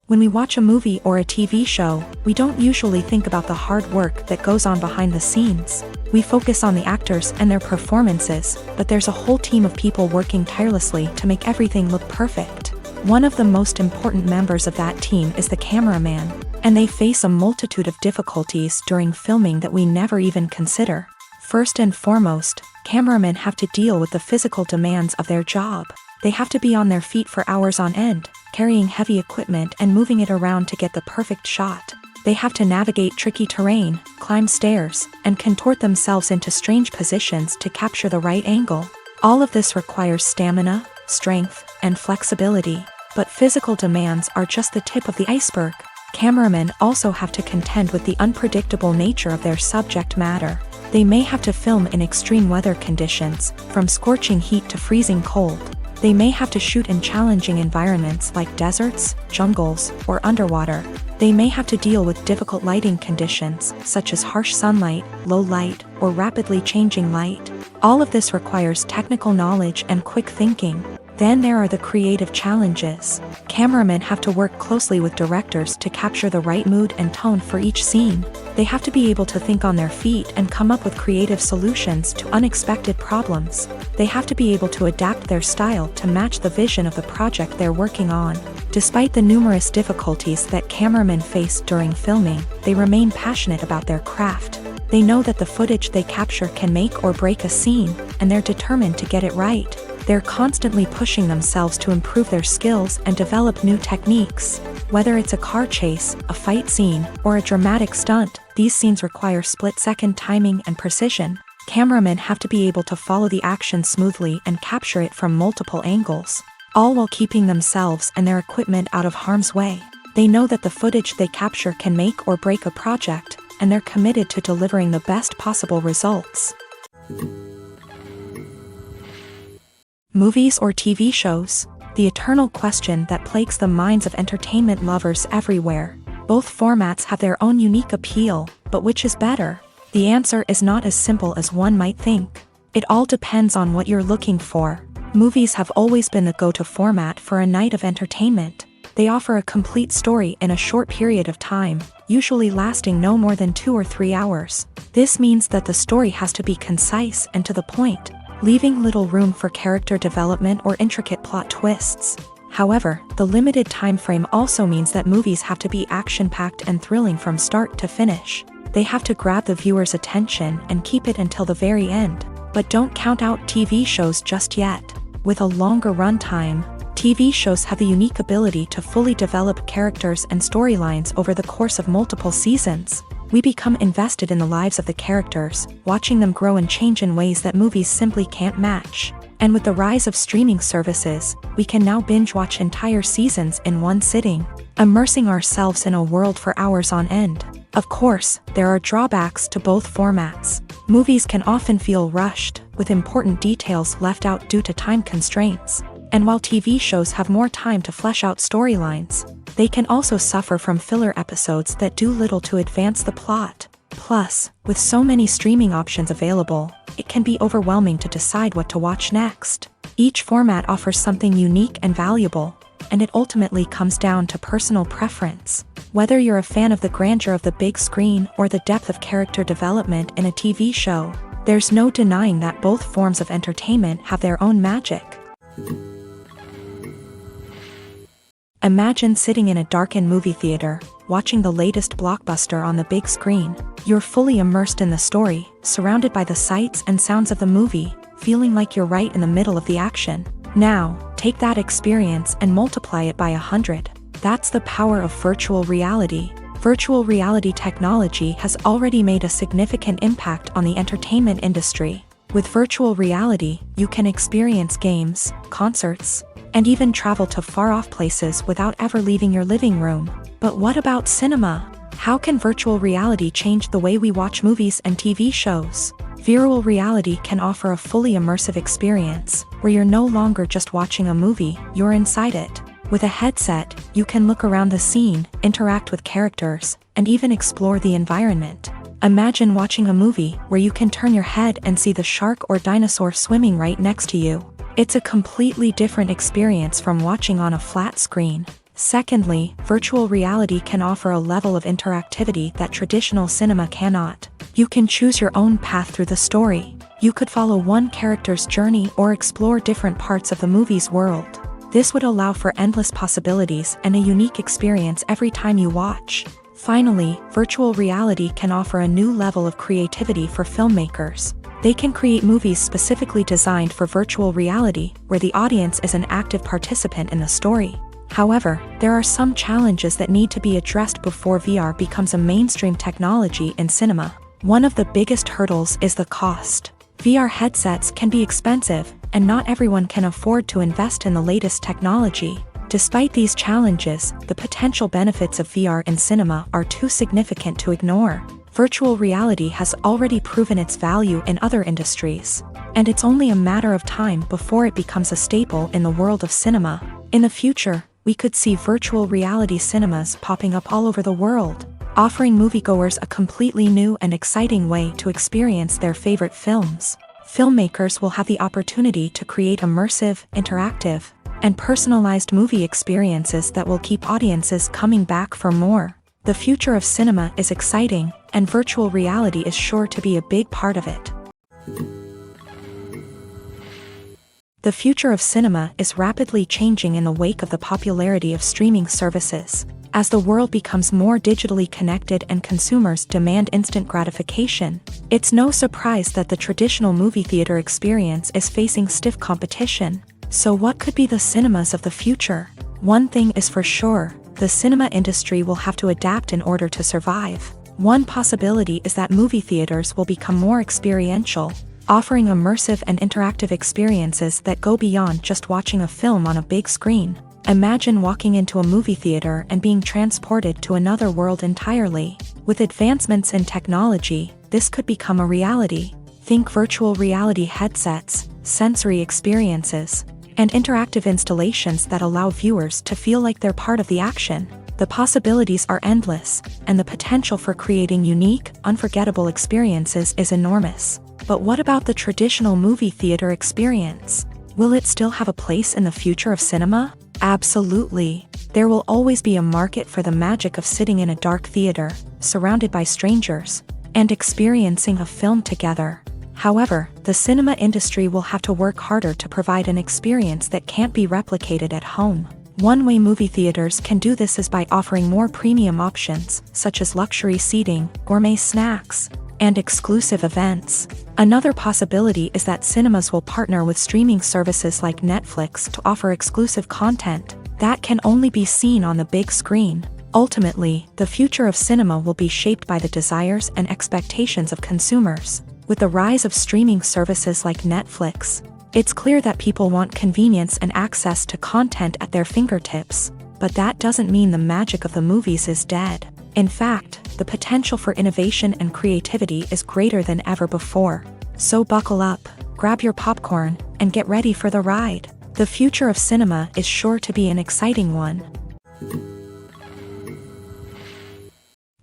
When we watch a movie or a TV show, we don't usually think about the hard work that goes on behind the scenes. We focus on the actors and their performances, but there's a whole team of people working tirelessly to make everything look perfect. One of the most important members of that team is the cameraman, and they face a multitude of difficulties during filming that we never even consider. First and foremost, cameramen have to deal with the physical demands of their job. They have to be on their feet for hours on end, carrying heavy equipment and moving it around to get the perfect shot. They have to navigate tricky terrain, climb stairs, and contort themselves into strange positions to capture the right angle. All of this requires stamina, strength, and flexibility. But physical demands are just the tip of the iceberg. Cameramen also have to contend with the unpredictable nature of their subject matter. They may have to film in extreme weather conditions, from scorching heat to freezing cold. They may have to shoot in challenging environments like deserts, jungles, or underwater. They may have to deal with difficult lighting conditions, such as harsh sunlight, low light, or rapidly changing light. All of this requires technical knowledge and quick thinking. Then there are the creative challenges. Cameramen have to work closely with directors to capture the right mood and tone for each scene. They have to be able to think on their feet and come up with creative solutions to unexpected problems. They have to be able to adapt their style to match the vision of the project they're working on. Despite the numerous difficulties that cameramen face during filming, they remain passionate about their craft. They know that the footage they capture can make or break a scene, and they're determined to get it right. They're constantly pushing themselves to improve their skills and develop new techniques. Whether it's a car chase, a fight scene, or a dramatic stunt, these scenes require split-second timing and precision. Cameramen have to be able to follow the action smoothly and capture it from multiple angles, all while keeping themselves and their equipment out of harm's way. They know that the footage they capture can make or break a project, and they're committed to delivering the best possible results. Movies or TV shows? The eternal question that plagues the minds of entertainment lovers everywhere. Both formats have their own unique appeal, but which is better? The answer is not as simple as one might think. It all depends on what you're looking for. Movies have always been the go-to format for a night of entertainment. They offer a complete story in a short period of time, usually lasting no more than 2 or 3 hours. This means that the story has to be concise and to the point, leaving little room for character development or intricate plot twists. However, the limited time frame also means that movies have to be action-packed and thrilling from start to finish. They have to grab the viewer's attention and keep it until the very end. But don't count out TV shows just yet. With a longer runtime, TV shows have the unique ability to fully develop characters and storylines over the course of multiple seasons. We become invested in the lives of the characters, watching them grow and change in ways that movies simply can't match. And with the rise of streaming services, we can now binge-watch entire seasons in one sitting, immersing ourselves in a world for hours on end. Of course, there are drawbacks to both formats. Movies can often feel rushed, with important details left out due to time constraints. And while TV shows have more time to flesh out storylines, they can also suffer from filler episodes that do little to advance the plot. Plus, with so many streaming options available, it can be overwhelming to decide what to watch next. Each format offers something unique and valuable, and it ultimately comes down to personal preference. Whether you're a fan of the grandeur of the big screen or the depth of character development in a TV show, there's no denying that both forms of entertainment have their own magic. Imagine sitting in a darkened movie theater, watching the latest blockbuster on the big screen. You're fully immersed in the story, surrounded by the sights and sounds of the movie, feeling like you're right in the middle of the action. Now, take that experience and multiply it by 100. That's the power of virtual reality. Virtual reality technology has already made a significant impact on the entertainment industry. With virtual reality, you can experience games, concerts, and even travel to far-off places without ever leaving your living room. But what about cinema? How can virtual reality change the way we watch movies and TV shows? Virtual reality can offer a fully immersive experience, where you're no longer just watching a movie, you're inside it. With a headset, you can look around the scene, interact with characters, and even explore the environment. Imagine watching a movie where you can turn your head and see the shark or dinosaur swimming right next to you. It's a completely different experience from watching on a flat screen. Secondly, virtual reality can offer a level of interactivity that traditional cinema cannot. You can choose your own path through the story. You could follow one character's journey or explore different parts of the movie's world. This would allow for endless possibilities and a unique experience every time you watch. Finally, virtual reality can offer a new level of creativity for filmmakers. They can create movies specifically designed for virtual reality, where the audience is an active participant in the story. However, there are some challenges that need to be addressed before VR becomes a mainstream technology in cinema. One of the biggest hurdles is the cost. VR headsets can be expensive, and not everyone can afford to invest in the latest technology. Despite these challenges, the potential benefits of VR in cinema are too significant to ignore. Virtual reality has already proven its value in other industries, and it's only a matter of time before it becomes a staple in the world of cinema. In the future, we could see virtual reality cinemas popping up all over the world, offering moviegoers a completely new and exciting way to experience their favorite films. Filmmakers will have the opportunity to create immersive, interactive, and personalized movie experiences that will keep audiences coming back for more. The future of cinema is exciting, and virtual reality is sure to be a big part of it. The future of cinema is rapidly changing in the wake of the popularity of streaming services. As the world becomes more digitally connected and consumers demand instant gratification, it's no surprise that the traditional movie theater experience is facing stiff competition. So what could be the cinemas of the future? One thing is for sure, the cinema industry will have to adapt in order to survive. One possibility is that movie theaters will become more experiential, offering immersive and interactive experiences that go beyond just watching a film on a big screen. Imagine walking into a movie theater and being transported to another world entirely. With advancements in technology, this could become a reality. Think virtual reality headsets, sensory experiences, and interactive installations that allow viewers to feel like they're part of the action. The possibilities are endless, and the potential for creating unique, unforgettable experiences is enormous. But what about the traditional movie theater experience? Will it still have a place in the future of cinema? Absolutely. There will always be a market for the magic of sitting in a dark theater, surrounded by strangers, and experiencing a film together. However, the cinema industry will have to work harder to provide an experience that can't be replicated at home. One way movie theaters can do this is by offering more premium options, such as luxury seating, gourmet snacks, and exclusive events. Another possibility is that cinemas will partner with streaming services like Netflix to offer exclusive content that can only be seen on the big screen. Ultimately, the future of cinema will be shaped by the desires and expectations of consumers. With the rise of streaming services like Netflix, it's clear that people want convenience and access to content at their fingertips. But that doesn't mean the magic of the movies is dead. In fact, the potential for innovation and creativity is greater than ever before. So buckle up, grab your popcorn, and get ready for the ride. The future of cinema is sure to be an exciting one.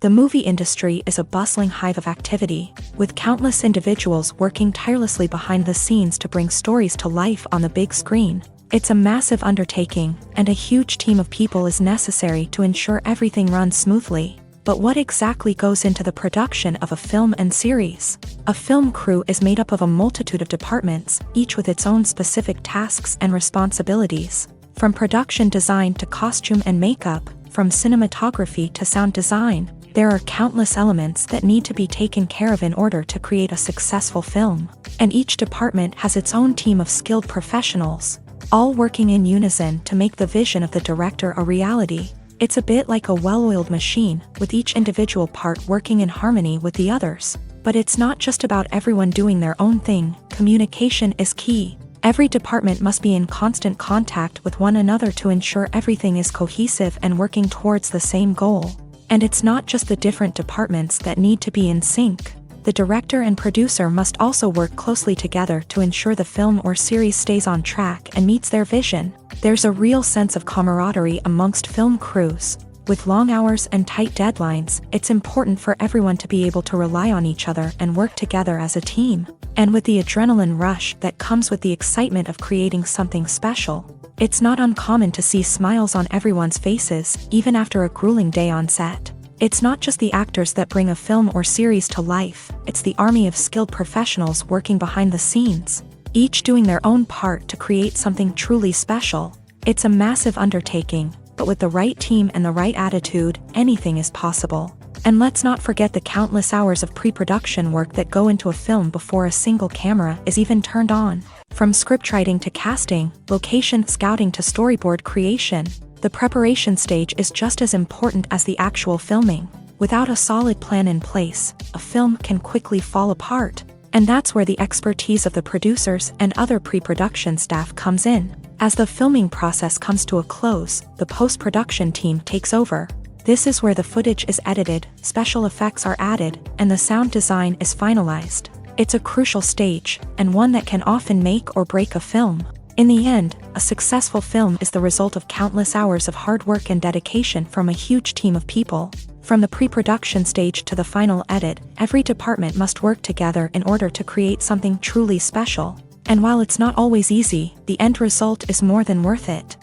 The movie industry is a bustling hive of activity, with countless individuals working tirelessly behind the scenes to bring stories to life on the big screen. It's a massive undertaking, and a huge team of people is necessary to ensure everything runs smoothly. But what exactly goes into the production of a film and series? A film crew is made up of a multitude of departments, each with its own specific tasks and responsibilities. From production design to costume and makeup, from cinematography to sound design, there are countless elements that need to be taken care of in order to create a successful film. And each department has its own team of skilled professionals, all working in unison to make the vision of the director a reality. It's a bit like a well-oiled machine, with each individual part working in harmony with the others. But it's not just about everyone doing their own thing. Communication is key. Every department must be in constant contact with one another to ensure everything is cohesive and working towards the same goal. And it's not just the different departments that need to be in sync. The director and producer must also work closely together to ensure the film or series stays on track and meets their vision. There's a real sense of camaraderie amongst film crews. With long hours and tight deadlines, it's important for everyone to be able to rely on each other and work together as a team. And with the adrenaline rush that comes with the excitement of creating something special, it's not uncommon to see smiles on everyone's faces, even after a grueling day on set. It's not just the actors that bring a film or series to life, it's the army of skilled professionals working behind the scenes, each doing their own part to create something truly special. It's a massive undertaking, but with the right team and the right attitude, anything is possible. And let's not forget the countless hours of pre-production work that go into a film before a single camera is even turned on. From scriptwriting to casting, location scouting to storyboard creation, the preparation stage is just as important as the actual filming. Without a solid plan in place, a film can quickly fall apart. And that's where the expertise of the producers and other pre-production staff comes in. As the filming process comes to a close, the post-production team takes over. This is where the footage is edited, special effects are added, and the sound design is finalized. It's a crucial stage, and one that can often make or break a film. In the end, a successful film is the result of countless hours of hard work and dedication from a huge team of people. From the pre-production stage to the final edit, every department must work together in order to create something truly special. And while it's not always easy, the end result is more than worth it.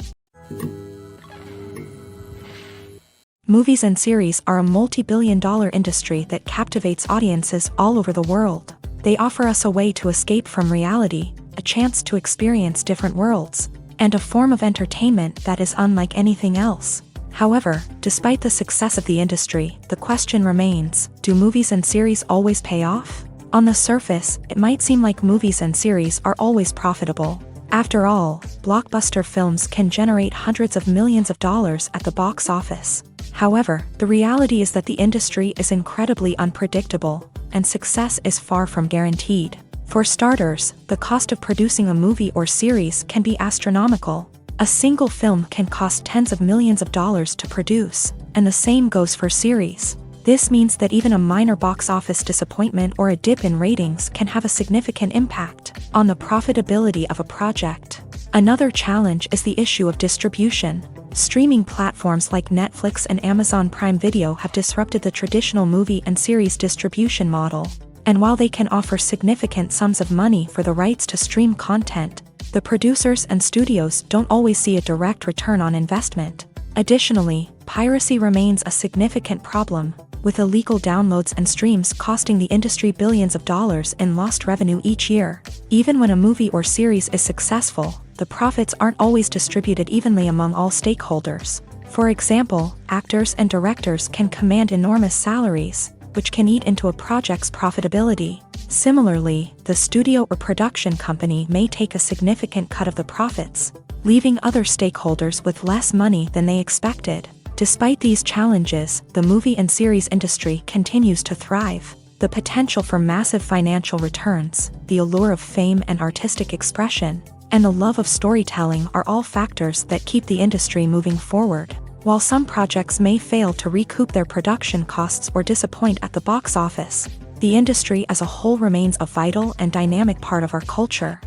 Movies and series are a multi-billion-dollar industry that captivates audiences all over the world. They offer us a way to escape from reality, a chance to experience different worlds, and a form of entertainment that is unlike anything else. However, despite the success of the industry, the question remains, do movies and series always pay off? On the surface, it might seem like movies and series are always profitable. After all, blockbuster films can generate hundreds of millions of dollars at the box office. However, the reality is that the industry is incredibly unpredictable, and success is far from guaranteed. For starters, the cost of producing a movie or series can be astronomical. A single film can cost tens of millions of dollars to produce, and the same goes for series. This means that even a minor box office disappointment or a dip in ratings can have a significant impact on the profitability of a project. Another challenge is the issue of distribution. Streaming platforms like Netflix and Amazon Prime Video have disrupted the traditional movie and series distribution model. And while they can offer significant sums of money for the rights to stream content, the producers and studios don't always see a direct return on investment. Additionally, piracy remains a significant problem, with illegal downloads and streams costing the industry billions of dollars in lost revenue each year. Even when a movie or series is successful, the profits aren't always distributed evenly among all stakeholders. For example, actors and directors can command enormous salaries, which can eat into a project's profitability. Similarly, the studio or production company may take a significant cut of the profits, leaving other stakeholders with less money than they expected. Despite these challenges, the movie and series industry continues to thrive. The potential for massive financial returns, the allure of fame and artistic expression, and the love of storytelling are all factors that keep the industry moving forward. While some projects may fail to recoup their production costs or disappoint at the box office, the industry as a whole remains a vital and dynamic part of our culture.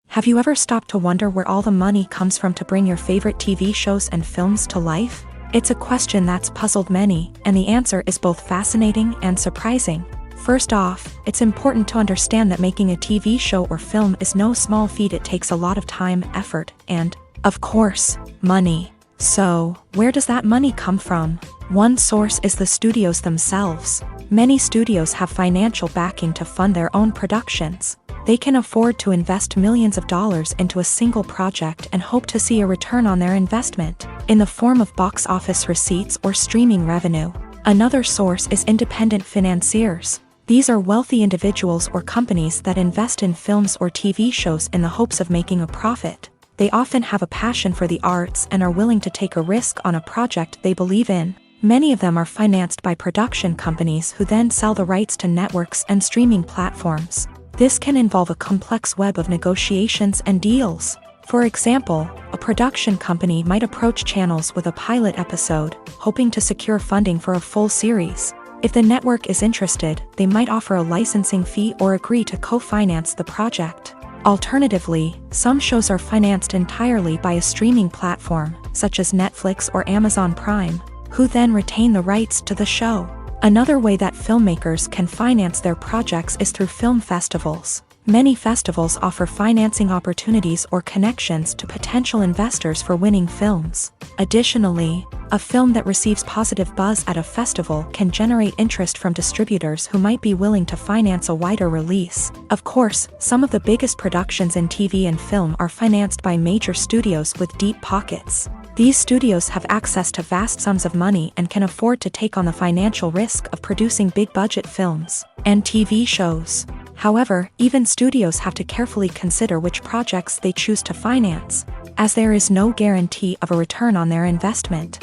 Have you ever stopped to wonder where all the money comes from to bring your favorite TV shows and films to life? It's a question that's puzzled many, and the answer is both fascinating and surprising. First off, it's important to understand that making a TV show or film is no small feat. It takes a lot of time, effort, and, of course, money. So, where does that money come from? One source is the studios themselves. Many studios have financial backing to fund their own productions. They can afford to invest millions of dollars into a single project and hope to see a return on their investment, in the form of box office receipts or streaming revenue. Another source is independent financiers. These are wealthy individuals or companies that invest in films or TV shows in the hopes of making a profit. They often have a passion for the arts and are willing to take a risk on a project they believe in. Many of them are financed by production companies who then sell the rights to networks and streaming platforms. This can involve a complex web of negotiations and deals. For example, a production company might approach channels with a pilot episode, hoping to secure funding for a full series. If the network is interested, they might offer a licensing fee or agree to co-finance the project. Alternatively, some shows are financed entirely by a streaming platform, such as Netflix or Amazon Prime, who then retain the rights to the show. Another way that filmmakers can finance their projects is through film festivals. Many festivals offer financing opportunities or connections to potential investors for winning films. Additionally, a film that receives positive buzz at a festival can generate interest from distributors who might be willing to finance a wider release. Of course, some of the biggest productions in TV and film are financed by major studios with deep pockets. These studios have access to vast sums of money and can afford to take on the financial risk of producing big-budget films and TV shows. However, even studios have to carefully consider which projects they choose to finance, as there is no guarantee of a return on their investment.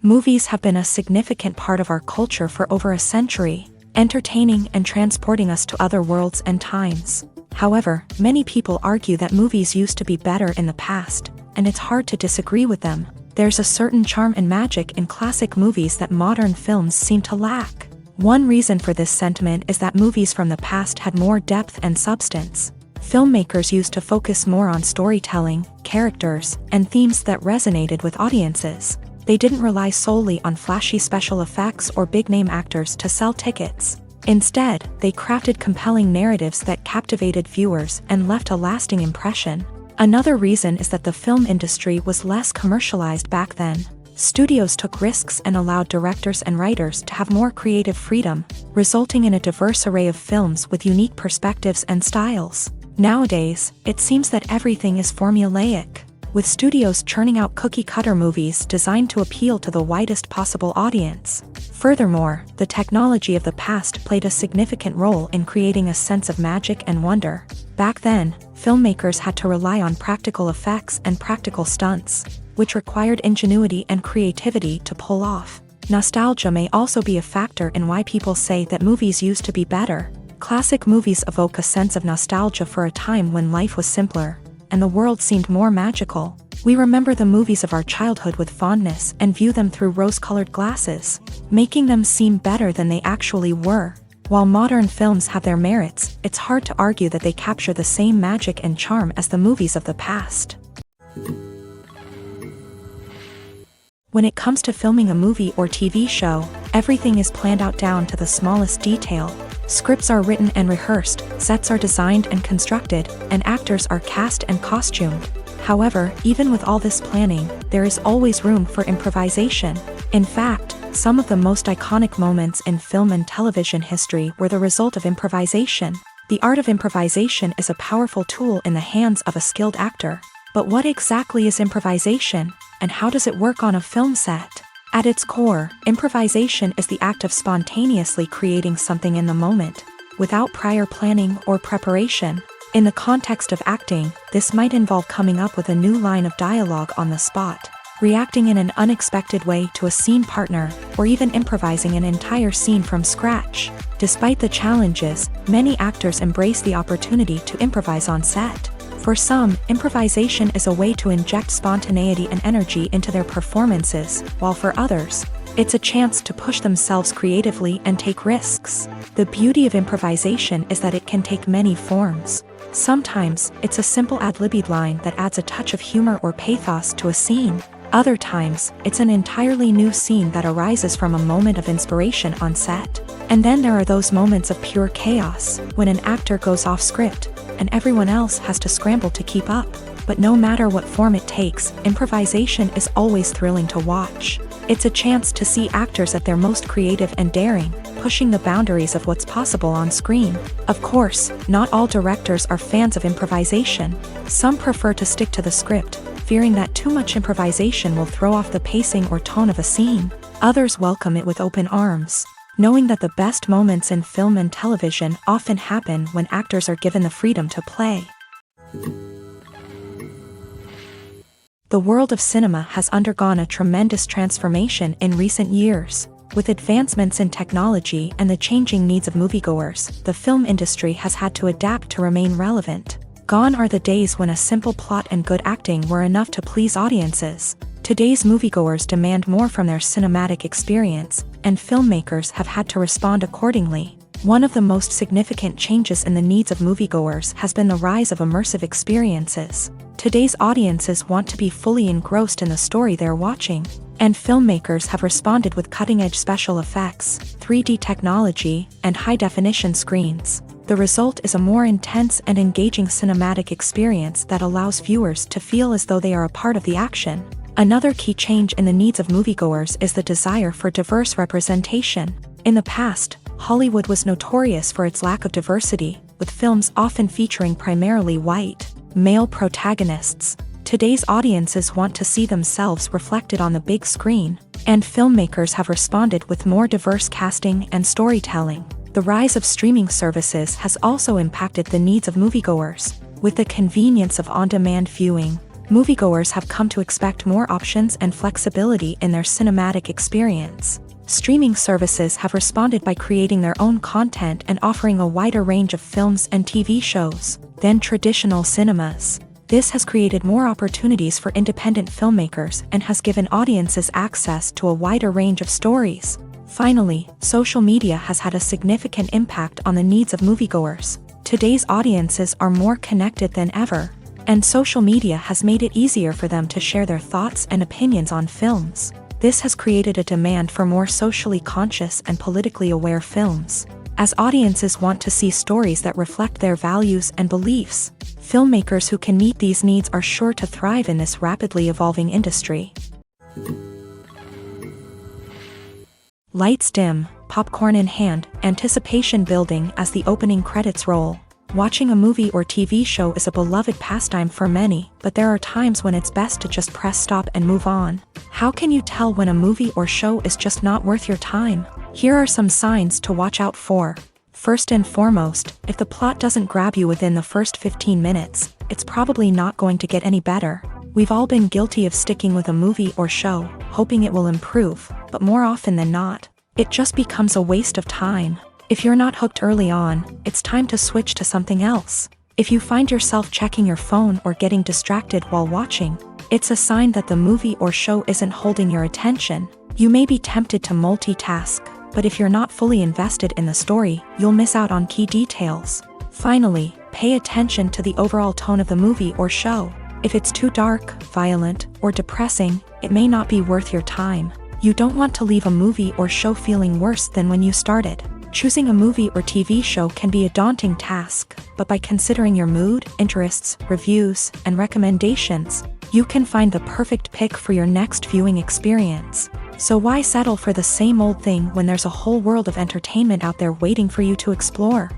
Movies have been a significant part of our culture for over a century, entertaining and transporting us to other worlds and times. However, many people argue that movies used to be better in the past, and it's hard to disagree with them. There's a certain charm and magic in classic movies that modern films seem to lack. One reason for this sentiment is that movies from the past had more depth and substance. filmmakers used to focus more on storytelling, characters, and themes that resonated with audiences. They didn't rely solely on flashy special effects or big-name actors to sell tickets. Instead, they crafted compelling narratives that captivated viewers and left a lasting impression. Another reason is that the film industry was less commercialized back then. Studios took risks and allowed directors and writers to have more creative freedom, resulting in a diverse array of films with unique perspectives and styles. Nowadays, it seems that everything is formulaic, with studios churning out cookie-cutter movies designed to appeal to the widest possible audience. Furthermore, the technology of the past played a significant role in creating a sense of magic and wonder. Back then, filmmakers had to rely on practical effects and practical stunts, which required ingenuity and creativity to pull off. Nostalgia may also be a factor in why people say that movies used to be better. Classic movies evoke a sense of nostalgia for a time when life was simpler, and the world seemed more magical. We remember the movies of our childhood with fondness and view them through rose-colored glasses, making them seem better than they actually were. While modern films have their merits, it's hard to argue that they capture the same magic and charm as the movies of the past. When it comes to filming a movie or TV show, everything is planned out down to the smallest detail. Scripts are written and rehearsed, sets are designed and constructed, and actors are cast and costumed. However, even with all this planning, there is always room for improvisation. In fact, some of the most iconic moments in film and television history were the result of improvisation. The art of improvisation is a powerful tool in the hands of a skilled actor. But what exactly is improvisation, and how does it work on a film set? At its core, improvisation is the act of spontaneously creating something in the moment, without prior planning or preparation. In the context of acting, this might involve coming up with a new line of dialogue on the spot, reacting in an unexpected way to a scene partner, or even improvising an entire scene from scratch. Despite the challenges, many actors embrace the opportunity to improvise on set. For some, improvisation is a way to inject spontaneity and energy into their performances, while for others, it's a chance to push themselves creatively and take risks. The beauty of improvisation is that it can take many forms. Sometimes, it's a simple ad-libbed line that adds a touch of humor or pathos to a scene. Other times, it's an entirely new scene that arises from a moment of inspiration on set. And then there are those moments of pure chaos, when an actor goes off script, and everyone else has to scramble to keep up. But no matter what form it takes, improvisation is always thrilling to watch. It's a chance to see actors at their most creative and daring, pushing the boundaries of what's possible on screen. Of course, not all directors are fans of improvisation. Some prefer to stick to the script, fearing that too much improvisation will throw off the pacing or tone of a scene. Others welcome it with open arms, knowing that the best moments in film and television often happen when actors are given the freedom to play. The world of cinema has undergone a tremendous transformation in recent years. With advancements in technology and the changing needs of moviegoers, the film industry has had to adapt to remain relevant. Gone are the days when a simple plot and good acting were enough to please audiences. Today's moviegoers demand more from their cinematic experience, and filmmakers have had to respond accordingly. One of the most significant changes in the needs of moviegoers has been the rise of immersive experiences. Today's audiences want to be fully engrossed in the story they're watching, and filmmakers have responded with cutting-edge special effects, 3D technology, and high-definition screens. The result is a more intense and engaging cinematic experience that allows viewers to feel as though they are a part of the action. Another key change in the needs of moviegoers is the desire for diverse representation. In the past, Hollywood was notorious for its lack of diversity, with films often featuring primarily white, male protagonists. Today's audiences want to see themselves reflected on the big screen, and filmmakers have responded with more diverse casting and storytelling. The rise of streaming services has also impacted the needs of moviegoers. With the convenience of on-demand viewing, moviegoers have come to expect more options and flexibility in their cinematic experience. Streaming services have responded by creating their own content and offering a wider range of films and TV shows than traditional cinemas. This has created more opportunities for independent filmmakers and has given audiences access to a wider range of stories. Finally, social media has had a significant impact on the needs of moviegoers. Today's audiences are more connected than ever, and social media has made it easier for them to share their thoughts and opinions on films. This has created a demand for more socially conscious and politically aware films, as audiences want to see stories that reflect their values and beliefs. Filmmakers who can meet these needs are sure to thrive in this rapidly evolving industry. Lights dim, popcorn in hand, anticipation building as the opening credits roll. Watching a movie or TV show is a beloved pastime for many, but there are times when it's best to just press stop and move on. How can you tell when a movie or show is just not worth your time? Here are some signs to watch out for. First and foremost, if the plot doesn't grab you within the first 15 minutes, it's probably not going to get any better. We've all been guilty of sticking with a movie or show, hoping it will improve, but more often than not, it just becomes a waste of time. If you're not hooked early on, it's time to switch to something else. If you find yourself checking your phone or getting distracted while watching, it's a sign that the movie or show isn't holding your attention. You may be tempted to multitask, but if you're not fully invested in the story, you'll miss out on key details. Finally, pay attention to the overall tone of the movie or show. If it's too dark, violent, or depressing, it may not be worth your time. You don't want to leave a movie or show feeling worse than when you started. Choosing a movie or TV show can be a daunting task, but by considering your mood, interests, reviews, and recommendations, you can find the perfect pick for your next viewing experience. So why settle for the same old thing when there's a whole world of entertainment out there waiting for you to explore?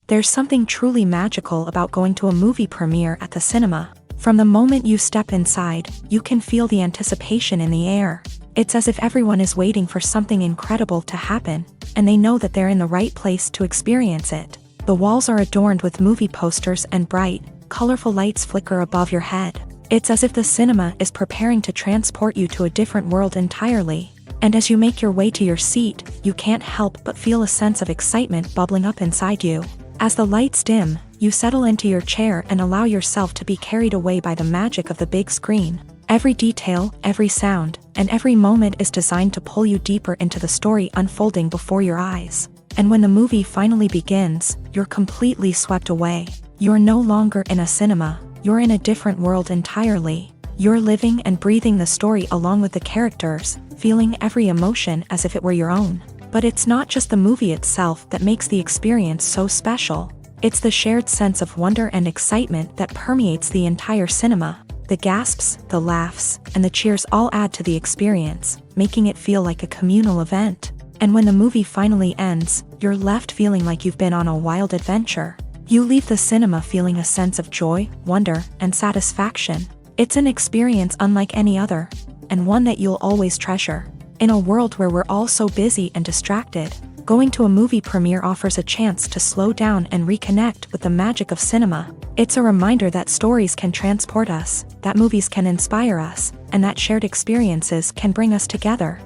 There's something truly magical about going to a movie premiere at the cinema. From the moment you step inside, you can feel the anticipation in the air. It's as if everyone is waiting for something incredible to happen, and they know that they're in the right place to experience it. The walls are adorned with movie posters and bright, colorful lights flicker above your head. It's as if the cinema is preparing to transport you to a different world entirely. And as you make your way to your seat, you can't help but feel a sense of excitement bubbling up inside you. As the lights dim, you settle into your chair and allow yourself to be carried away by the magic of the big screen. Every detail, every sound, and every moment is designed to pull you deeper into the story unfolding before your eyes. And when the movie finally begins, you're completely swept away. You're no longer in a cinema, you're in a different world entirely. You're living and breathing the story along with the characters, feeling every emotion as if it were your own. But it's not just the movie itself that makes the experience so special. It's the shared sense of wonder and excitement that permeates the entire cinema. The gasps, the laughs, and the cheers all add to the experience, making it feel like a communal event. And when the movie finally ends, you're left feeling like you've been on a wild adventure. You leave the cinema feeling a sense of joy, wonder, and satisfaction. It's an experience unlike any other, and one that you'll always treasure. In a world where we're all so busy and distracted, going to a movie premiere offers a chance to slow down and reconnect with the magic of cinema. It's a reminder that stories can transport us, that movies can inspire us, and that shared experiences can bring us together.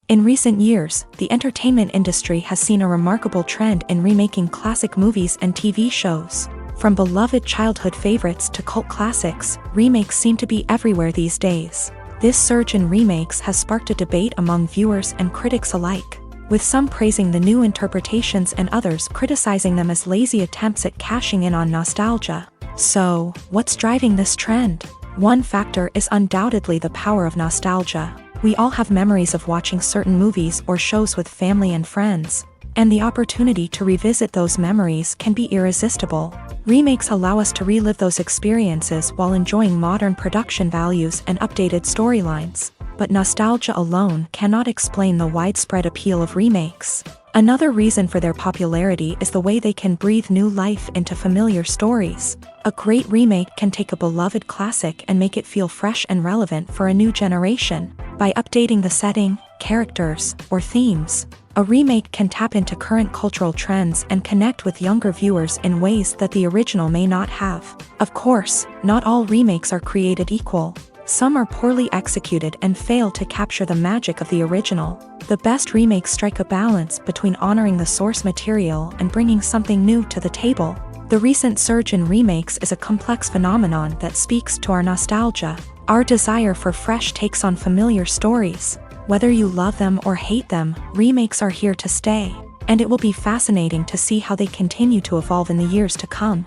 In recent years, the entertainment industry has seen a remarkable trend in remaking classic movies and TV shows. From beloved childhood favorites to cult classics, remakes seem to be everywhere these days. This surge in remakes has sparked a debate among viewers and critics alike, with some praising the new interpretations and others criticizing them as lazy attempts at cashing in on nostalgia. So, what's driving this trend? One factor is undoubtedly the power of nostalgia. We all have memories of watching certain movies or shows with family and friends, and the opportunity to revisit those memories can be irresistible. Remakes allow us to relive those experiences while enjoying modern production values and updated storylines. But nostalgia alone cannot explain the widespread appeal of remakes. Another reason for their popularity is the way they can breathe new life into familiar stories. A great remake can take a beloved classic and make it feel fresh and relevant for a new generation. By updating the setting, characters, or themes, a remake can tap into current cultural trends and connect with younger viewers in ways that the original may not have. Of course, not all remakes are created equal. Some are poorly executed and fail to capture the magic of the original. The best remakes strike a balance between honoring the source material and bringing something new to the table. The recent surge in remakes is a complex phenomenon that speaks to our nostalgia, our desire for fresh takes on familiar stories. Whether you love them or hate them, remakes are here to stay, and it will be fascinating to see how they continue to evolve in the years to come.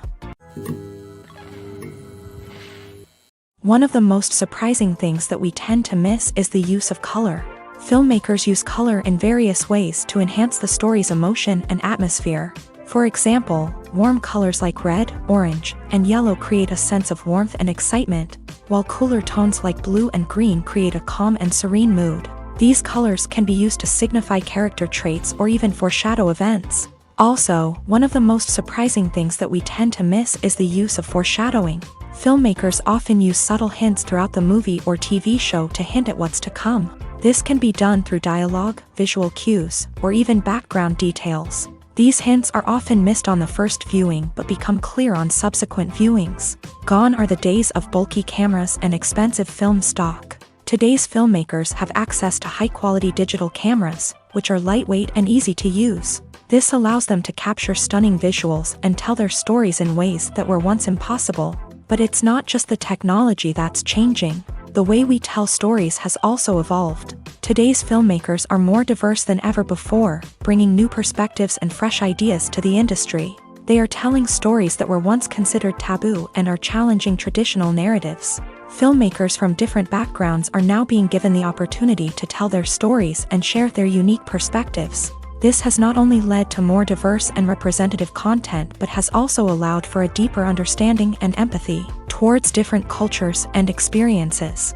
One of the most surprising things that we tend to miss is the use of color. Filmmakers use color in various ways to enhance the story's emotion and atmosphere. For example, warm colors like red, orange, and yellow create a sense of warmth and excitement, while cooler tones like blue and green create a calm and serene mood. These colors can be used to signify character traits or even foreshadow events. Also, one of the most surprising things that we tend to miss is the use of foreshadowing. Filmmakers often use subtle hints throughout the movie or TV show to hint at what's to come. This can be done through dialogue, visual cues, or even background details. These hints are often missed on the first viewing but become clear on subsequent viewings. Gone are the days of bulky cameras and expensive film stock. Today's filmmakers have access to high-quality digital cameras, which are lightweight and easy to use. This allows them to capture stunning visuals and tell their stories in ways that were once impossible. But it's not just the technology that's changing. The way we tell stories has also evolved. Today's filmmakers are more diverse than ever before, bringing new perspectives and fresh ideas to the industry. They are telling stories that were once considered taboo and are challenging traditional narratives. Filmmakers from different backgrounds are now being given the opportunity to tell their stories and share their unique perspectives. This has not only led to more diverse and representative content but has also allowed for a deeper understanding and empathy towards different cultures and experiences.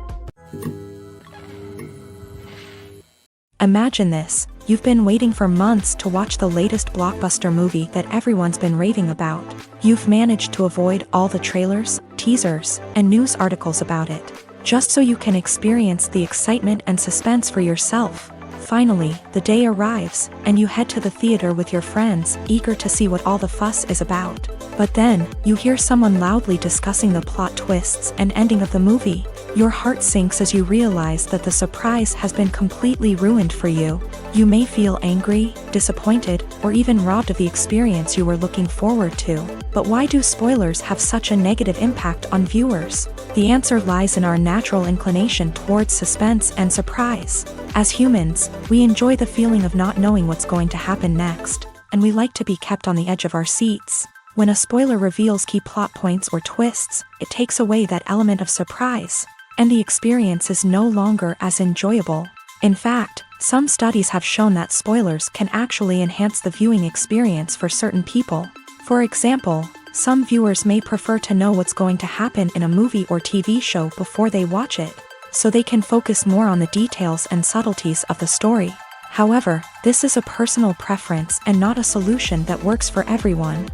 Imagine this: you've been waiting for months to watch the latest blockbuster movie that everyone's been raving about. You've managed to avoid all the trailers, teasers, and news articles about it, just so you can experience the excitement and suspense for yourself. Finally, the day arrives, and you head to the theater with your friends, eager to see what all the fuss is about. But then, you hear someone loudly discussing the plot twists and ending of the movie. Your heart sinks as you realize that the surprise has been completely ruined for you. You may feel angry, disappointed, or even robbed of the experience you were looking forward to. But why do spoilers have such a negative impact on viewers? The answer lies in our natural inclination towards suspense and surprise. As humans, we enjoy the feeling of not knowing what's going to happen next, and we like to be kept on the edge of our seats. When a spoiler reveals key plot points or twists, it takes away that element of surprise, and the experience is no longer as enjoyable. In fact, some studies have shown that spoilers can actually enhance the viewing experience for certain people. For example, some viewers may prefer to know what's going to happen in a movie or TV show before they watch it, so they can focus more on the details and subtleties of the story. However, this is a personal preference and not a solution that works for everyone.